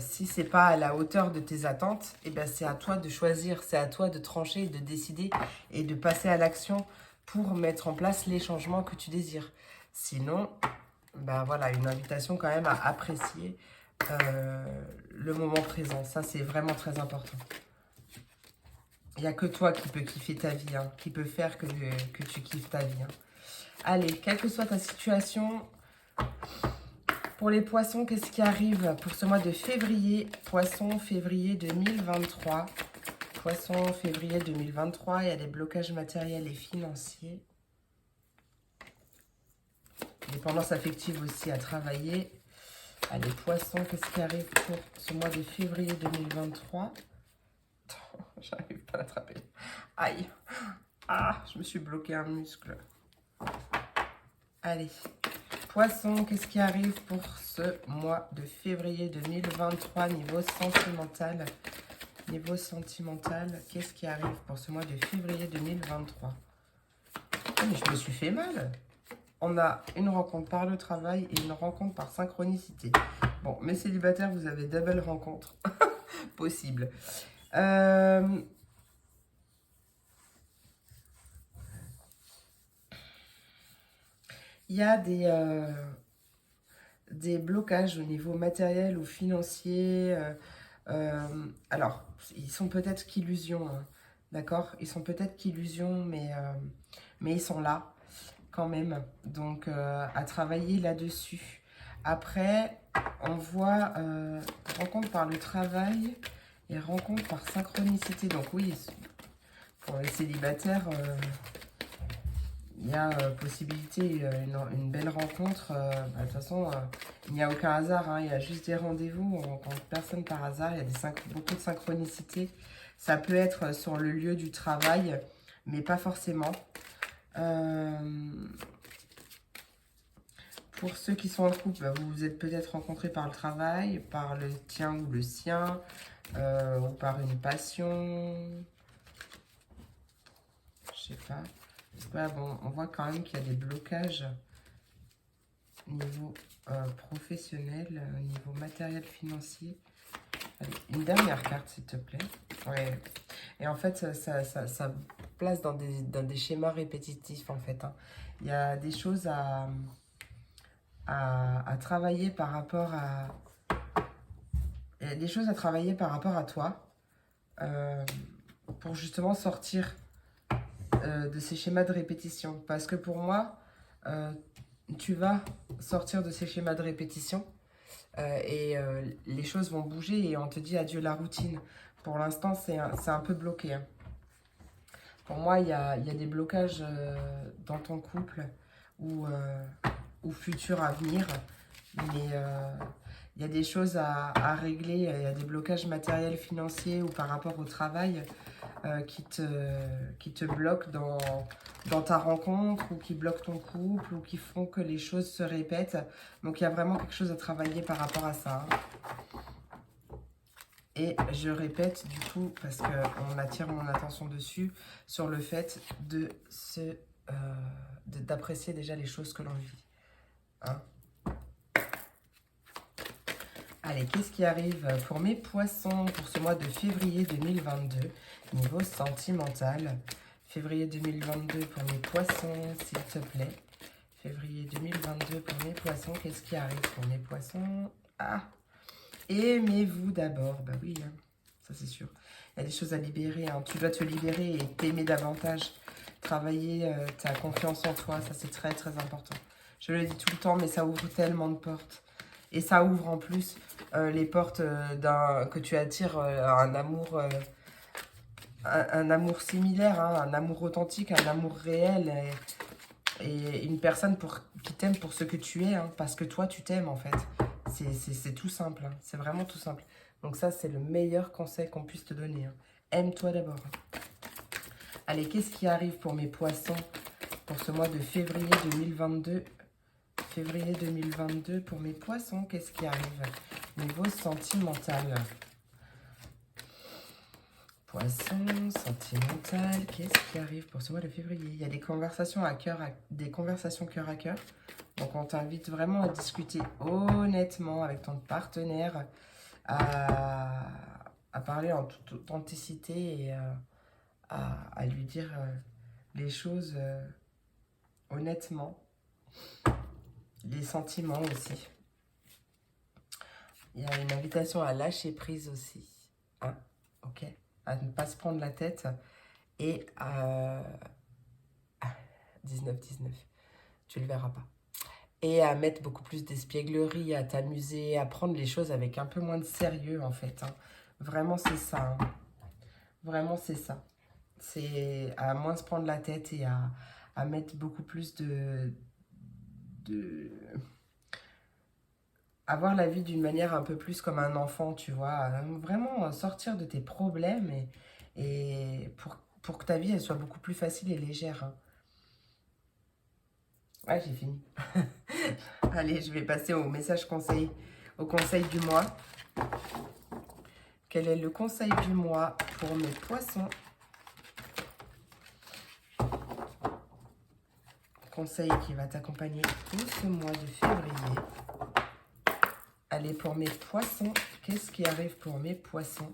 Speaker 1: c'est pas à la hauteur de tes attentes, et ben c'est à toi de choisir, c'est à toi de trancher, de décider et de passer à l'action pour mettre en place les changements que tu désires. Sinon, ben voilà, une invitation quand même à apprécier le moment présent. Ça, c'est vraiment très important. Il n'y a que toi qui peux kiffer ta vie, hein, qui peut faire que tu kiffes ta vie. Hein. Allez, quelle que soit ta situation, Pour les poissons, qu'est-ce qui arrive pour ce mois de février? Poisson, février 2023. Poisson, février 2023, il y a des blocages matériels et financiers. Dépendance affective aussi à travailler. Allez, poisson, qu'est-ce qui arrive pour ce mois de février 2023? J'arrive pas à l'attraper. Aïe. Ah, je me suis bloqué un muscle. Allez. Poisson, qu'est-ce qui arrive pour ce mois de février 2023 niveau sentimental? Niveau sentimental, qu'est-ce qui arrive pour ce mois de février 2023? Oh, mais je me suis fait mal. On a une rencontre par le travail et une rencontre par synchronicité. Bon, mes célibataires, vous avez double rencontre. Possible. Il y a des blocages au niveau matériel ou financier. Alors, ils sont peut-être qu'illusions, hein, d'accord? Ils sont peut-être qu'illusions, mais ils sont là quand même. Donc, à travailler là-dessus. Après, on voit rencontre par le travail et rencontre par synchronicité. Donc oui, pour les célibataires, il y a possibilité, une belle rencontre. De toute façon, il n'y a aucun hasard, hein, il y a juste des rendez-vous. On rencontre personne par hasard, il y a beaucoup de synchronicité. Ça peut être sur le lieu du travail, mais pas forcément. Pour ceux qui sont en couple, vous vous êtes peut-être rencontrés par le travail, par le tien ou le sien, ou par une passion. Je sais pas. Ouais, bon, on voit quand même qu'il y a des blocages au niveau professionnel, au niveau matériel financier. Allez, une dernière carte, s'il te plaît. Ouais. Et en fait, ça place dans des schémas répétitifs, en fait, hein. Il y a des choses à travailler par rapport à... Il y a des choses à travailler par rapport à toi pour justement sortir de ces schémas de répétition. Parce que pour moi, tu vas sortir de ces schémas de répétition et les choses vont bouger et on te dit adieu la routine. Pour l'instant, c'est un peu bloqué, hein. Pour moi, il y a des blocages dans ton couple ou futur à venir, mais il y a des choses à régler, il y a des blocages matériels, financiers ou par rapport au travail qui te bloquent dans ta rencontre ou qui bloquent ton couple ou qui font que les choses se répètent. Donc il y a vraiment quelque chose à travailler par rapport à ça, hein. Et je répète du coup, parce qu'on attire mon attention dessus, sur le fait d'apprécier déjà les choses que l'on vit, hein. Allez, qu'est-ce qui arrive pour mes poissons pour ce mois de février 2022, niveau sentimental? Février 2022 pour mes poissons, s'il te plaît. Février 2022 pour mes poissons, qu'est-ce qui arrive pour mes poissons? Ah, aimez-vous d'abord, bah oui, hein, ça c'est sûr. Il y a des choses à libérer, hein. Tu dois te libérer et t'aimer davantage. Travailler ta confiance en toi, ça c'est très très important. Je le dis tout le temps, mais ça ouvre tellement de portes. Et ça ouvre en plus les portes que tu attires un amour, un amour similaire, hein, un amour authentique, un amour réel. Et une personne qui t'aime pour ce que tu es, hein, parce que toi tu t'aimes en fait. C'est tout simple, hein, c'est vraiment tout simple. Donc ça c'est le meilleur conseil qu'on puisse te donner, hein. Aime-toi d'abord. Allez, qu'est-ce qui arrive pour mes poissons pour ce mois de février 2022? Février 2022 pour mes poissons, qu'est-ce qui arrive? Niveau sentimental. Poisson, sentimental, qu'est-ce qui arrive pour ce mois de février? Il y a des conversations cœur à cœur. Donc on t'invite vraiment à discuter honnêtement avec ton partenaire, à parler en toute authenticité et à lui dire les choses honnêtement. Les sentiments aussi. Il y a une invitation à lâcher prise aussi, hein, ok, à ne pas se prendre la tête et à 19-19, tu le verras pas. et à mettre beaucoup plus d'espièglerie, à t'amuser, à prendre les choses avec un peu moins de sérieux en fait, hein. Vraiment c'est ça, hein. Vraiment c'est ça. C'est à moins se prendre la tête et à mettre beaucoup plus de... avoir la vie d'une manière un peu plus comme un enfant, tu vois. Vraiment sortir de tes problèmes et pour que ta vie elle soit beaucoup plus facile et légère, hein. Ouais, j'ai fini. Allez, je vais passer au message conseil, au conseil du mois. Quel est le conseil du mois pour mes poissons? Conseil qui va t'accompagner tout ce mois de février. Allez, pour mes poissons, qu'est-ce qui arrive pour mes poissons?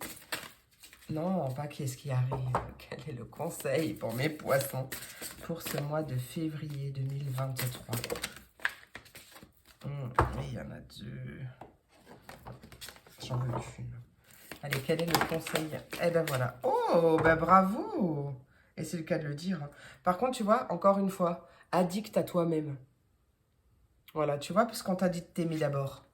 Speaker 1: Non, pas qu'est-ce qui arrive. Quel est le conseil pour mes poissons pour ce mois de février 2023? Il y en a deux. J'en veux qu'une. Allez, quel est le conseil? Eh ben voilà. Oh, ben bravo! Et c'est le cas de le dire, hein. Par contre, tu vois, encore une fois, addict à toi-même. Voilà, tu vois, puisqu'on t'a dit de t'aimer d'abord.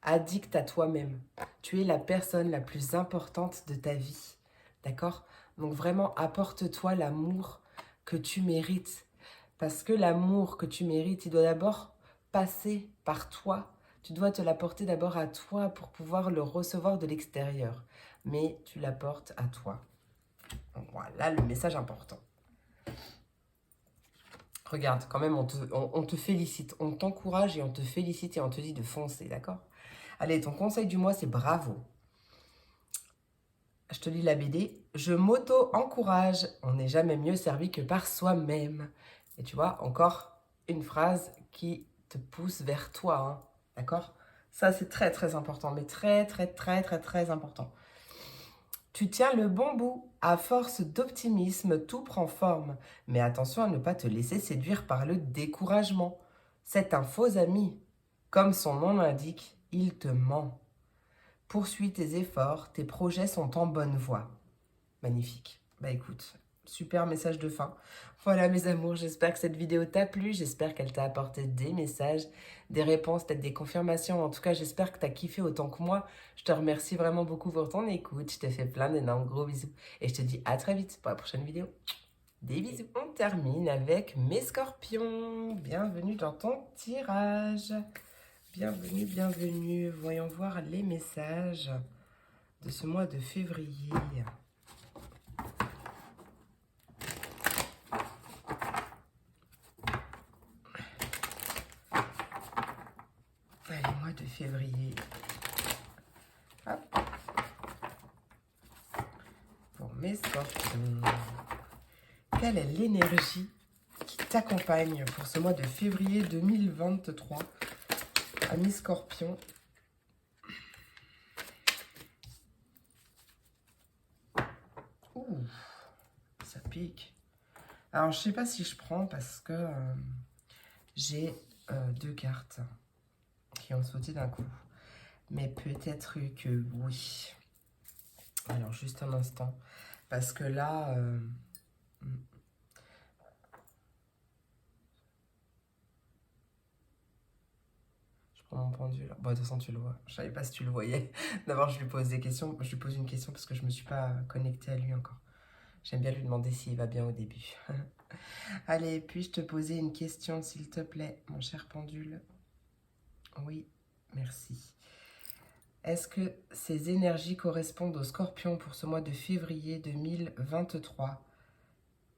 Speaker 1: Addict à toi-même. Tu es la personne la plus importante de ta vie. D'accord? Donc vraiment, apporte-toi l'amour que tu mérites. Parce que l'amour que tu mérites, il doit d'abord passer par toi. Tu dois te l'apporter d'abord à toi pour pouvoir le recevoir de l'extérieur. Mais tu l'apportes à toi. Voilà le message important. Regarde, quand même, on te félicite. On t'encourage et on te félicite et on te dit de foncer, d'accord? Allez, ton conseil du mois, c'est bravo. Je te lis la BD. Je m'auto-encourage. On n'est jamais mieux servi que par soi-même. Et tu vois, encore une phrase qui te pousse vers toi, hein, d'accord? Ça, c'est très, très important, mais très, très, très, très, très important. Tu tiens le bon bout. À force d'optimisme, tout prend forme. Mais attention à ne pas te laisser séduire par le découragement. C'est un faux ami. Comme son nom l'indique, il te ment. Poursuis tes efforts, tes projets sont en bonne voie. Magnifique. Bah écoute, super message de fin. Voilà mes amours, j'espère que cette vidéo t'a plu, j'espère qu'elle t'a apporté des messages, des réponses, peut-être des confirmations. En tout cas, j'espère que t'as kiffé autant que moi. Je te remercie vraiment beaucoup pour ton écoute. Je te fais plein d'énormes gros bisous. Et je te dis à très vite pour la prochaine vidéo. Des bisous. On termine avec mes scorpions. Bienvenue dans ton tirage. Bienvenue, bienvenue. Voyons voir les messages de ce mois de février. Allez, mois de février. Hop. Pour mes scorpions. Quelle est l'énergie qui t'accompagne pour ce mois de février 2023? Amis scorpions. Ouh, ça pique. Alors, je sais pas si je prends parce que j'ai deux cartes qui ont sauté d'un coup. Mais peut-être que oui. Alors, juste un instant. Parce que là... je prends mon pendule. Bon, de toute façon, tu le vois. Je savais pas si tu le voyais. D'abord, je lui pose des questions. Je lui pose une question parce que je me suis pas connectée à lui encore. J'aime bien lui demander s'il va bien au début. Allez, puis-je te poser une question, s'il te plaît, mon cher pendule? Oui, merci. Est-ce que ces énergies correspondent aux scorpions pour ce mois de février 2023?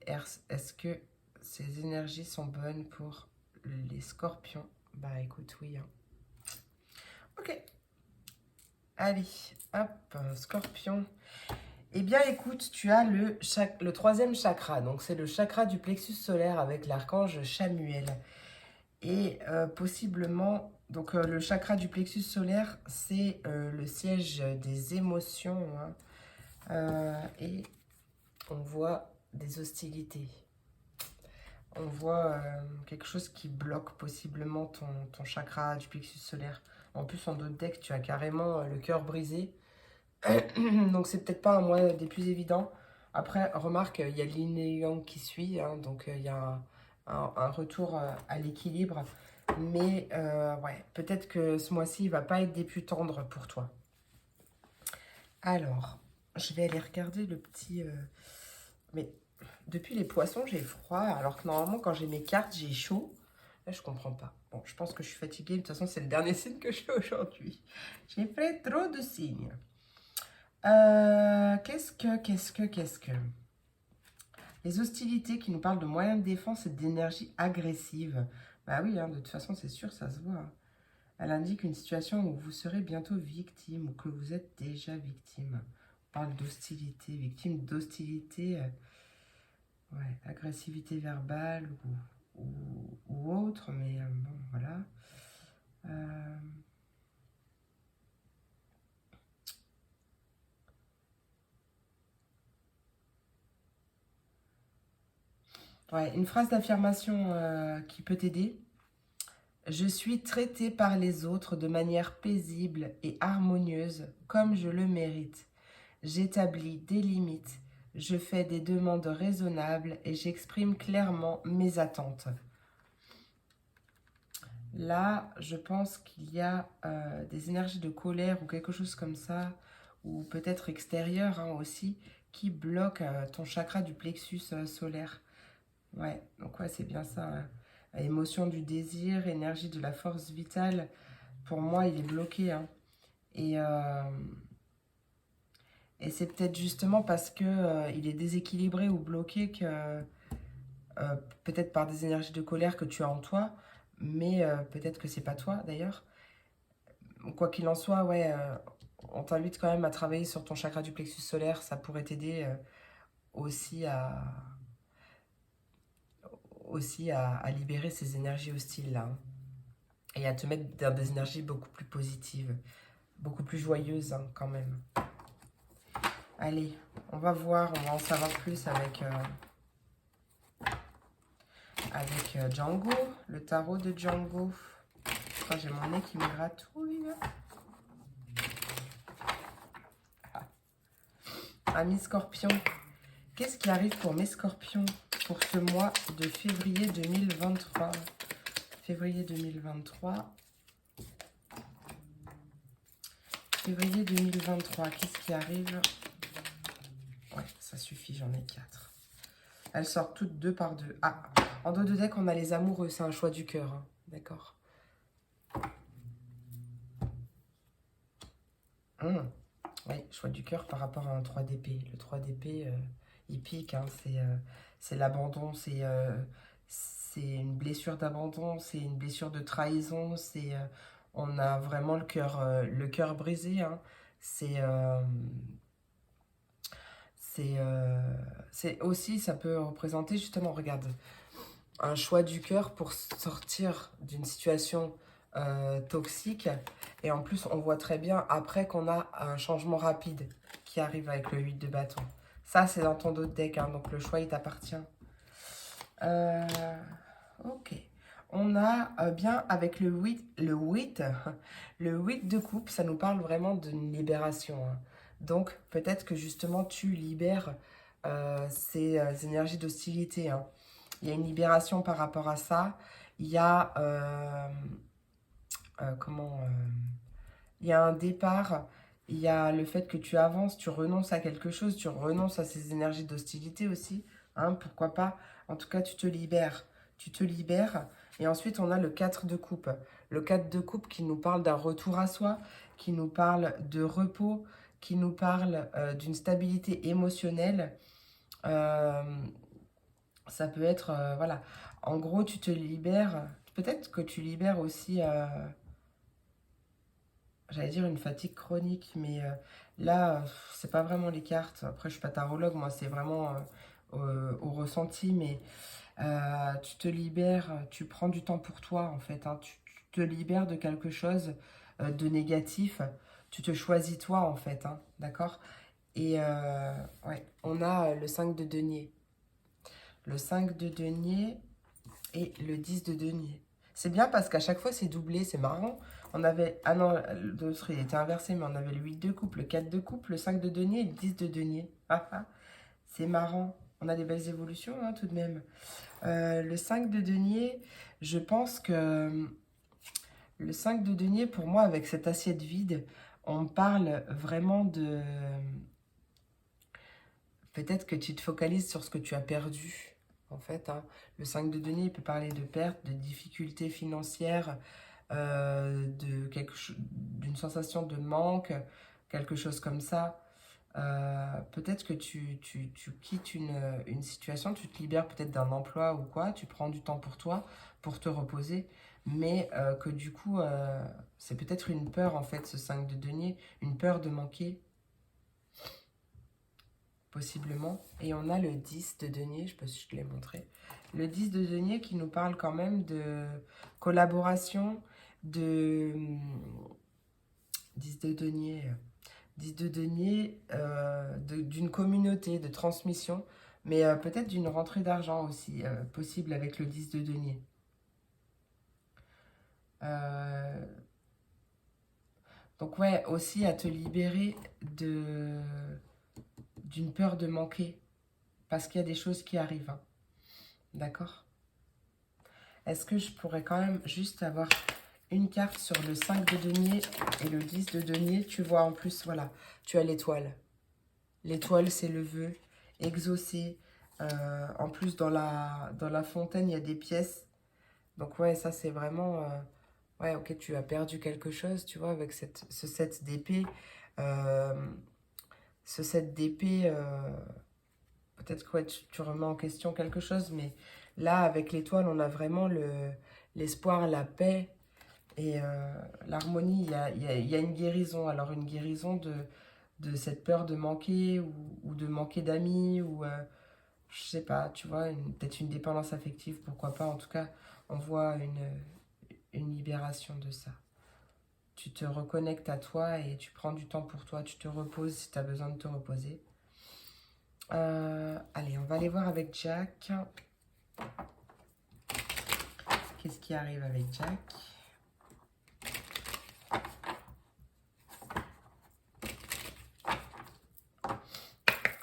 Speaker 1: Est-ce que ces énergies sont bonnes pour les scorpions? Bah écoute, oui, hein. Ok. Allez, hop, scorpion. Eh bien écoute, tu as le troisième chakra. Donc c'est le chakra du plexus solaire avec l'archange Chamuel. Et possiblement, donc le chakra du plexus solaire, c'est le siège des émotions, hein. Et on voit des hostilités. On voit quelque chose qui bloque possiblement ton chakra du plexus solaire. En plus, en d'autres decks, tu as carrément le cœur brisé. Donc, c'est peut-être pas un mois des plus évidents. Après, remarque, il y a l'yin et yang qui suit. Hein, donc, il y a un retour à l'équilibre. Mais ouais, peut-être que ce mois-ci, il va pas être des plus tendres pour toi. Alors, je vais aller regarder le petit... Mais depuis les poissons, j'ai froid, alors que normalement, quand j'ai mes cartes, j'ai chaud. Là, je comprends pas. Bon, je pense que je suis fatiguée. De toute façon, c'est le dernier signe que je fais aujourd'hui. J'ai fait trop de signes. Qu'est-ce que... Les hostilités qui nous parlent de moyens de défense et d'énergie agressive. Bah oui, hein, de toute façon, c'est sûr, ça se voit. Hein. Elle indique une situation où vous serez bientôt victime ou que vous êtes déjà victime. On parle d'hostilité, victime d'hostilité, ouais, agressivité verbale ou autre, mais bon, voilà. Euh, ouais, une phrase d'affirmation qui peut t'aider. Je suis traité par les autres de manière paisible et harmonieuse comme je le mérite. J'établis des limites, je fais des demandes raisonnables et j'exprime clairement mes attentes. Là, je pense qu'il y a des énergies de colère ou quelque chose comme ça, ou peut-être extérieure hein, aussi, qui bloquent ton chakra du plexus solaire. Ouais, donc ouais, c'est bien ça. Hein. Émotion du désir, énergie de la force vitale, pour moi, il est bloqué. Hein. Et, euh, et c'est peut-être justement parce que il est déséquilibré ou bloqué que peut-être par des énergies de colère que tu as en toi, mais peut-être que c'est pas toi d'ailleurs. Quoi qu'il en soit, ouais, on t'invite quand même à travailler sur ton chakra du plexus solaire. Ça pourrait t'aider aussi à libérer ces énergies hostiles là. Hein, et à te mettre dans des énergies beaucoup plus positives, beaucoup plus joyeuses hein, quand même. Allez, on va voir, on va en savoir plus avec Django, le tarot de Django. Oh, j'ai mon nez qui me gratouille. Amis Scorpion, qu'est-ce qui arrive pour mes Scorpions pour ce mois de février 2023 ? Février 2023. Février 2023, qu'est-ce qui arrive ? Ouais, ça suffit, j'en ai 4. Elles sortent toutes 2 par 2. Ah, en dos de deck, on a les amoureux, c'est un choix du cœur. Hein. D'accord. Oui, choix du cœur par rapport à un 3 d'épée. Le 3 d'épée, il pique, hein, c'est l'abandon, c'est une blessure d'abandon, c'est une blessure de trahison, on a vraiment le cœur brisé. Hein, c'est c'est aussi, ça peut représenter justement, regarde, un choix du cœur pour sortir d'une situation toxique. Et en plus, on voit très bien après qu'on a un changement rapide qui arrive avec le 8 de bâton. Ça, c'est dans ton dos de deck, hein, donc le choix, il t'appartient. Ok. On a bien avec le 8, le 8 de coupe, ça nous parle vraiment d'une libération. Hein. Donc, peut-être que justement, tu libères ces énergies d'hostilité. Hein. Il y a une libération par rapport à ça. Il y a il y a un départ. Il y a le fait que tu avances, tu renonces à quelque chose, tu renonces à ces énergies d'hostilité aussi. Hein, pourquoi pas. En tout cas, tu te libères. Tu te libères. Et ensuite, on a le 4 de coupe. Le 4 de coupe qui nous parle d'un retour à soi, qui nous parle de repos, qui nous parle d'une stabilité émotionnelle. Euh, Ça peut être, voilà. En gros, tu te libères. Peut-être que tu libères aussi, j'allais dire une fatigue chronique, mais là, c'est pas vraiment les cartes. Après, je suis pas tarologue, moi, c'est vraiment au ressenti, mais tu te libères, tu prends du temps pour toi, en fait. Hein, tu te libères de quelque chose de négatif. Tu te choisis toi, en fait. Hein, d'accord. Et ouais, on a le 5 de denier. Le 5 de denier et le 10 de denier. C'est bien parce qu'à chaque fois, c'est doublé, c'est marrant. On avait... Ah non, l'autre, il était inversé, mais on avait le 8 de coupe, le 4 de coupe, le 5 de denier et le 10 de denier. Ah, ah, c'est marrant. On a des belles évolutions, hein, tout de même. Le 5 de denier, je pense que le 5 de denier, pour moi, avec cette assiette vide, on parle vraiment de... Peut-être que tu te focalises sur ce que tu as perdu, en fait. Hein. Le 5 de denier, il peut parler de pertes, de difficultés financières, d'une sensation de manque, quelque chose comme ça. Peut-être que tu quittes une situation, tu te libères peut-être d'un emploi ou quoi, tu prends du temps pour toi, pour te reposer, mais que du coup, c'est peut-être une peur en fait, ce 5 de denier, une peur de manquer, possiblement. Et on a le 10 de denier, je ne sais pas si je te l'ai montré, le 10 de denier qui nous parle quand même de collaboration, de 10 de denier. 10 de denier, d'une communauté, de transmission, mais peut-être d'une rentrée d'argent aussi, possible avec le 10 de denier. Donc ouais, aussi à te libérer d'une peur de manquer, parce qu'il y a des choses qui arrivent, hein. D'accord? Est-ce que je pourrais quand même juste avoir une carte sur le 5 de denier et le 10 de denier? Tu vois en plus, voilà, tu as l'étoile. L'étoile, c'est le vœu exaucé. En plus, dans la fontaine, il y a des pièces. Donc, ouais, ça, c'est vraiment... ouais, ok, tu as perdu quelque chose, tu vois, avec ce 7 d'épée. Euh, ce 7 d'épée, peut-être que ouais, tu remets en question quelque chose, mais là, avec l'étoile, on a vraiment l'espoir, la paix et l'harmonie. Il y a une guérison. Alors, une guérison de cette peur de manquer ou de manquer d'amis ou je sais pas, tu vois, peut-être une dépendance affective, pourquoi pas. En tout cas, on voit une libération de ça. Tu te reconnectes à toi et tu prends du temps pour toi, tu te reposes si tu as besoin de te reposer. Allez, on va aller voir avec Jack. Qu'est-ce qui arrive avec Jack?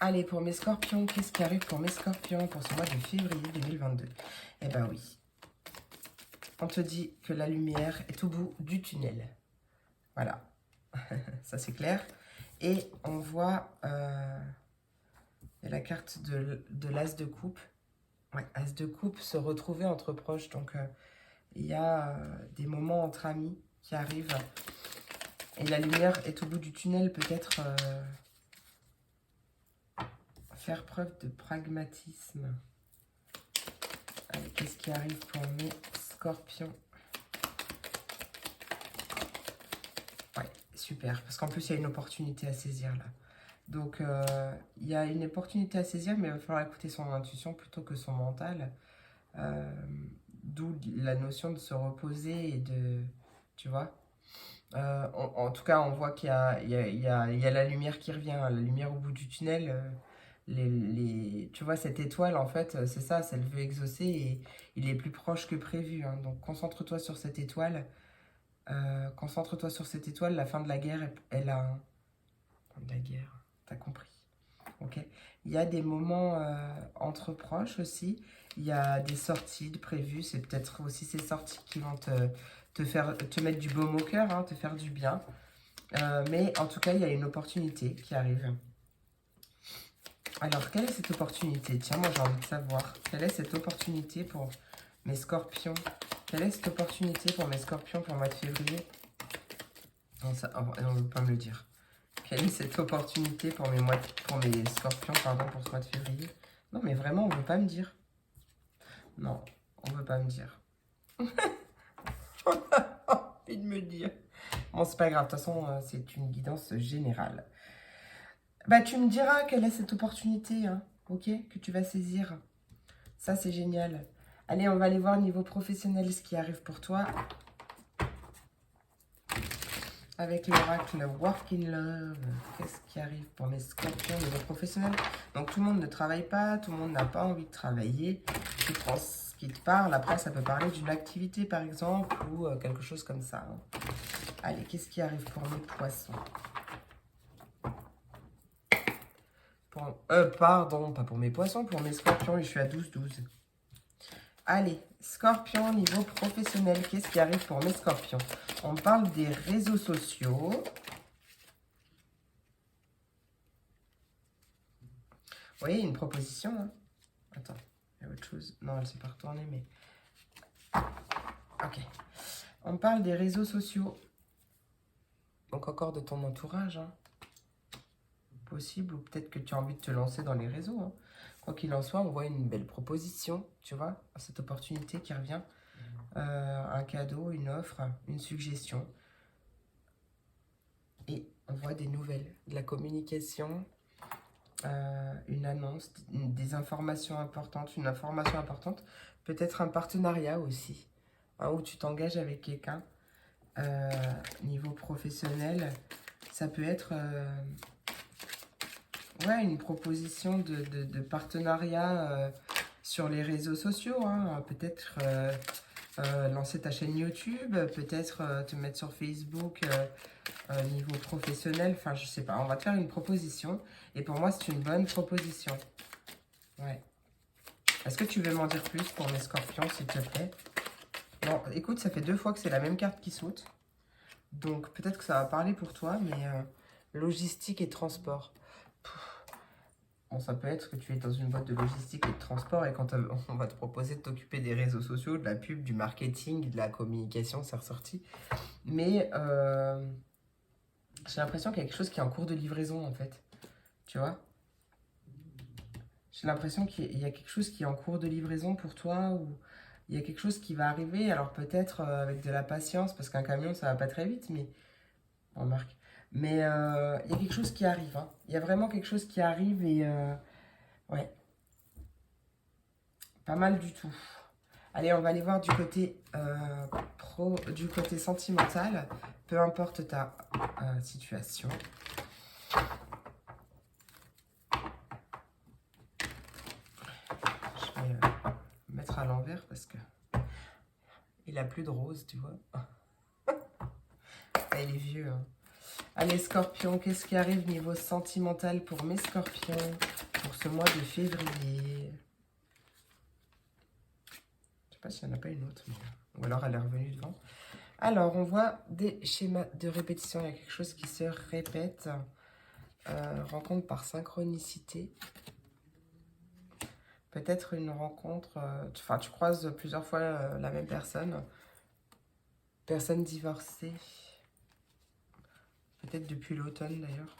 Speaker 1: Allez, pour mes scorpions, qu'est-ce qui arrive pour mes scorpions pour ce mois de février 2022? Eh ben oui, on te dit que la lumière est au bout du tunnel. Voilà, ça c'est clair. Et on voit la carte de l'as de coupe. Ouais, as de coupe, se retrouver entre proches. Donc, il y a des moments entre amis qui arrivent. Et la lumière est au bout du tunnel, peut-être faire preuve de pragmatisme. Allez, qu'est-ce qui arrive pour mes scorpions? Ouais, super. Parce qu'en plus, il y a une opportunité à saisir là. Donc, il y a une opportunité à saisir, mais il va falloir écouter son intuition plutôt que son mental. D'où la notion de se reposer et de... Tu vois, en tout cas, on voit qu'il y a la lumière qui revient, la lumière au bout du tunnel. Tu vois, cette étoile, en fait, c'est ça, c'est le vœu exaucé et il est plus proche que prévu. Hein. Donc, concentre-toi sur cette étoile. Concentre-toi sur cette étoile. La fin de la guerre, elle a... Fin de la guerre, t'as compris. Ok. Il y a des moments entre proches aussi. Il y a des sorties de prévues. C'est peut-être aussi ces sorties qui vont te mettre du baume au cœur, hein, te faire du bien. Mais en tout cas, il y a une opportunité qui arrive. Alors, quelle est cette opportunité? Tiens, moi j'ai envie de savoir. Quelle est cette opportunité pour mes scorpions? Quelle est cette opportunité pour mes scorpions pour le mois de février? Non, ça, on ne veut pas me le dire. Quelle est cette opportunité pour mes scorpions, pardon, pour ce mois de février? Non, mais vraiment, on ne veut pas me dire. Non, on ne veut pas me dire. On a envie de me dire. Bon, c'est pas grave, de toute façon, c'est une guidance générale. Bah, tu me diras quelle est cette opportunité, hein, ok, que tu vas saisir. Ça, c'est génial. Allez, on va aller voir niveau professionnel ce qui arrive pour toi. Avec l'oracle Work in Love, qu'est-ce qui arrive pour mes scorpions niveau professionnel? Donc, tout le monde ne travaille pas, tout le monde n'a pas envie de travailler. Tu prends ce qui te parle. Après, ça peut parler d'une activité, par exemple, ou quelque chose comme ça. Hein. Allez, qu'est-ce qui arrive pour mes poissons? Pardon, pas pour mes poissons, pour mes scorpions, et je suis à 12-12. Allez, scorpion, niveau professionnel, qu'est-ce qui arrive pour mes scorpions? On parle des réseaux sociaux. Vous voyez, une proposition. Hein. Attends, il y a autre chose. Non, elle s'est pas retournée, mais... Ok. On parle des réseaux sociaux. Donc encore de ton entourage. Hein. Possible, ou peut-être que tu as envie de te lancer dans les réseaux. Hein. Quoi qu'il en soit, on voit une belle proposition, tu vois, cette opportunité qui revient. Un cadeau, une offre, une suggestion. Et on voit des nouvelles, de la communication, une annonce, des informations importantes, une information importante, peut-être un partenariat aussi, hein, où tu t'engages avec quelqu'un. Niveau professionnel, ça peut être ouais, une proposition de partenariat sur les réseaux sociaux, hein, peut-être lancer ta chaîne YouTube, peut-être te mettre sur Facebook niveau professionnel, enfin je sais pas, on va te faire une proposition et pour moi c'est une bonne proposition. Ouais. Est-ce que tu veux m'en dire plus pour mes scorpions s'il te plaît? Non, écoute, ça fait 2 fois que c'est la même carte qui saute, donc peut-être que ça va parler pour toi, mais logistique et transport. Bon, ça peut être que tu es dans une boîte de logistique et de transport et quand on va te proposer de t'occuper des réseaux sociaux, de la pub, du marketing, de la communication, c'est ressorti. Mais j'ai l'impression qu'il y a quelque chose qui est en cours de livraison en fait. Tu vois? J'ai l'impression qu'il y a quelque chose qui est en cours de livraison pour toi ou il y a quelque chose qui va arriver. Alors peut-être avec de la patience parce qu'un camion ça va pas très vite, mais remarque. Mais il y a quelque chose qui arrive. Hein. Il y a vraiment quelque chose qui arrive et ouais. Pas mal du tout. Allez, on va aller voir du côté du côté sentimental, peu importe ta situation. Je vais mettre à l'envers parce que il a plus de rose, tu vois. Ah, il est vieux. Hein. Allez, scorpion, qu'est-ce qui arrive niveau sentimental pour mes scorpions pour ce mois de février? Je sais pas s'il n'y en a pas une autre, mais... ou alors elle est revenue devant. Alors, on voit des schémas de répétition. Il y a quelque chose qui se répète. Rencontre par synchronicité. Peut-être une rencontre... Enfin, tu croises plusieurs fois la même personne. Personne divorcée. Peut-être depuis l'automne, d'ailleurs.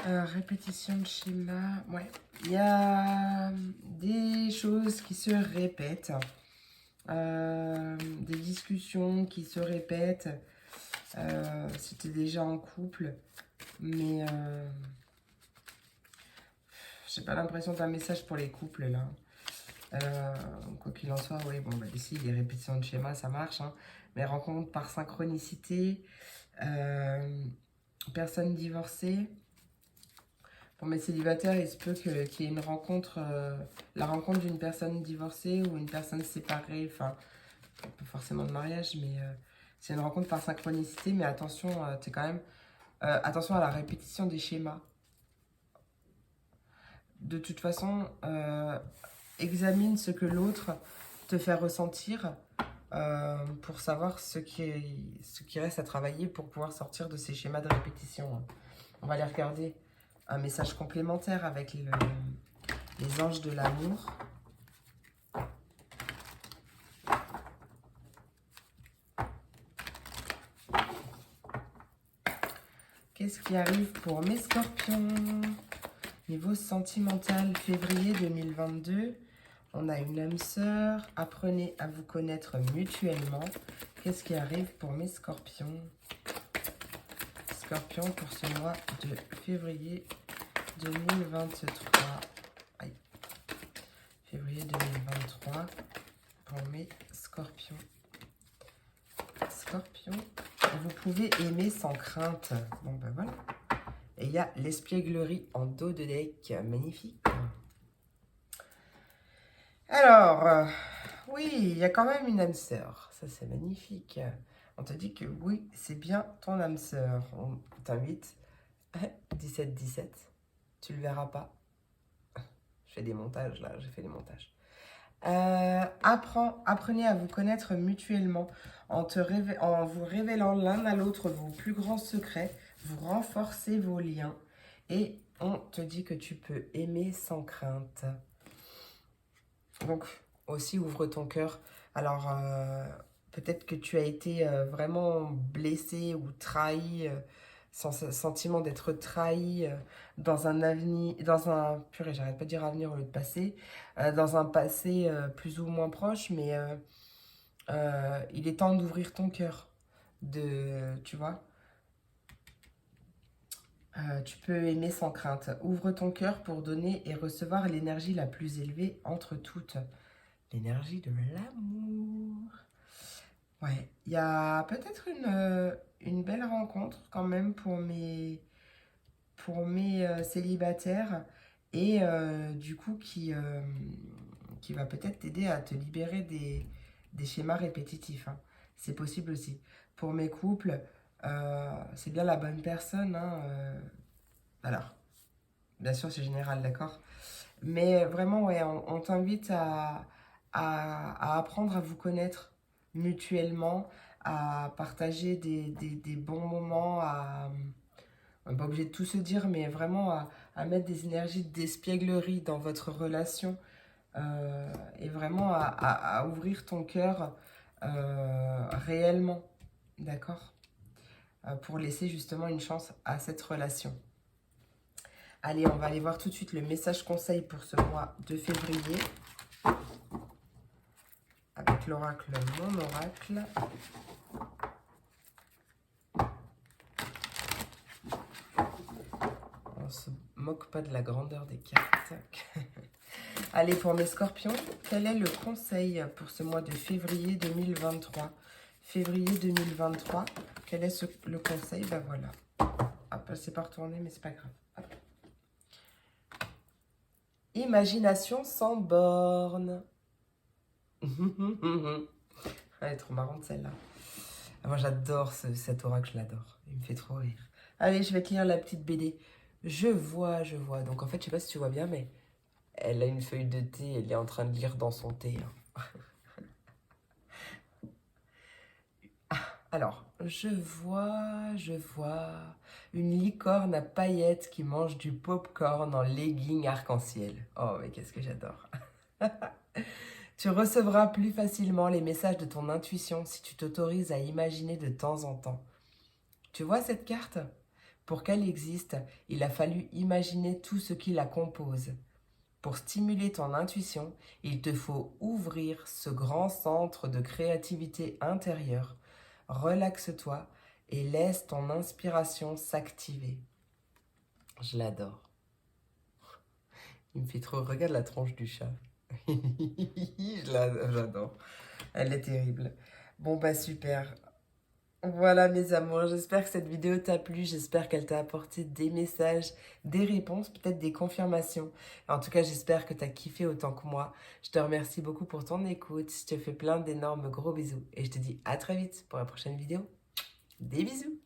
Speaker 1: Répétition de schéma, ouais. Il y a des choses qui se répètent, des discussions qui se répètent. Si tu es déjà en couple, mais j'ai pas l'impression d'un message pour les couples là. Quoi qu'il en soit, oui, bon, bah, ici les répétitions de schéma ça marche, hein, mais rencontre par synchronicité, personne divorcée. Pour mes célibataires, il se peut qu'il y ait une rencontre, la rencontre d'une personne divorcée ou une personne séparée, enfin, pas forcément de mariage, mais c'est une rencontre par synchronicité, mais attention, t'es quand même, attention à la répétition des schémas. De toute façon, examine ce que l'autre te fait ressentir pour savoir ce qui reste à travailler pour pouvoir sortir de ces schémas de répétition. On va aller regarder un message complémentaire avec les anges de l'amour. Qu'est-ce qui arrive pour mes scorpions? Niveau sentimental, février 2022, on a une âme sœur. Apprenez à vous connaître mutuellement. Qu'est-ce qui arrive pour mes scorpions? Scorpion pour ce mois de février 2023. Aïe. Février 2023 pour mes scorpions. Scorpion, vous pouvez aimer sans crainte. Bon ben voilà. Et il y a l'espièglerie en dos de deck. Magnifique. Alors, oui, il y a quand même une âme sœur. Ça, c'est magnifique. On te dit que oui, c'est bien ton âme sœur. On t'invite. 17-17. Tu le verras pas. Je fais des montages, là. J'ai fait des montages. Apprenez à vous connaître mutuellement en vous révélant l'un à l'autre vos plus grands secrets. Vous renforcez vos liens. Et on te dit que tu peux aimer sans crainte. Donc, aussi, ouvre ton cœur. Alors, peut-être que tu as été vraiment blessé ou trahi, sans sentiment d'être trahi dans un avenir, purée, j'arrête pas de dire avenir au lieu de passé, dans un passé plus ou moins proche, mais il est temps d'ouvrir ton cœur, tu vois. Tu peux aimer sans crainte. Ouvre ton cœur pour donner et recevoir l'énergie la plus élevée entre toutes. L'énergie de l'amour. Ouais, il y a peut-être une belle rencontre quand même pour mes célibataires et du coup qui va peut-être t'aider à te libérer des schémas répétitifs, hein. C'est possible aussi. Pour mes couples, c'est bien la bonne personne, hein, alors, bien sûr, c'est général, d'accord? Mais vraiment, ouais, on t'invite à apprendre à vous connaître mutuellement, à partager des bons moments, on n'est pas obligé de tout se dire, mais vraiment à mettre des énergies d'espièglerie dans votre relation et vraiment à ouvrir ton cœur réellement, d'accord? Pour laisser justement une chance à cette relation. Allez, on va aller voir tout de suite le message conseil pour ce mois de février. Avec l'oracle, mon oracle. On se moque pas de la grandeur des cartes. Allez, pour mes scorpions, quel est le conseil pour ce mois de février 2023? Février 2023, quel est le conseil? Ben voilà. Hop, c'est pas retourné, mais c'est pas grave. Hop. Imagination sans borne. Elle est trop marrante celle-là. Moi j'adore cet oracle, je l'adore. Il me fait trop rire. Allez, je vais te lire la petite BD. Je vois. Donc en fait, je sais pas si tu vois bien, mais elle a une feuille de thé, elle est en train de lire dans son thé, hein. Alors, je vois une licorne à paillettes qui mange du popcorn en legging arc-en-ciel. Oh, mais qu'est-ce que j'adore. Tu recevras plus facilement les messages de ton intuition si tu t'autorises à imaginer de temps en temps. Tu vois cette carte? Pour qu'elle existe, il a fallu imaginer tout ce qui la compose. Pour stimuler ton intuition, il te faut ouvrir ce grand centre de créativité intérieure. Relaxe-toi et laisse ton inspiration s'activer. Je l'adore. Il me fait trop... Regarde la tronche du chat. J'adore. Elle est terrible. Bon bah super. Voilà mes amours, j'espère que cette vidéo t'a plu, j'espère qu'elle t'a apporté des messages, des réponses, peut-être des confirmations. En tout cas, j'espère que t'as kiffé autant que moi. Je te remercie beaucoup pour ton écoute, je te fais plein d'énormes gros bisous et je te dis à très vite pour la prochaine vidéo. Des bisous!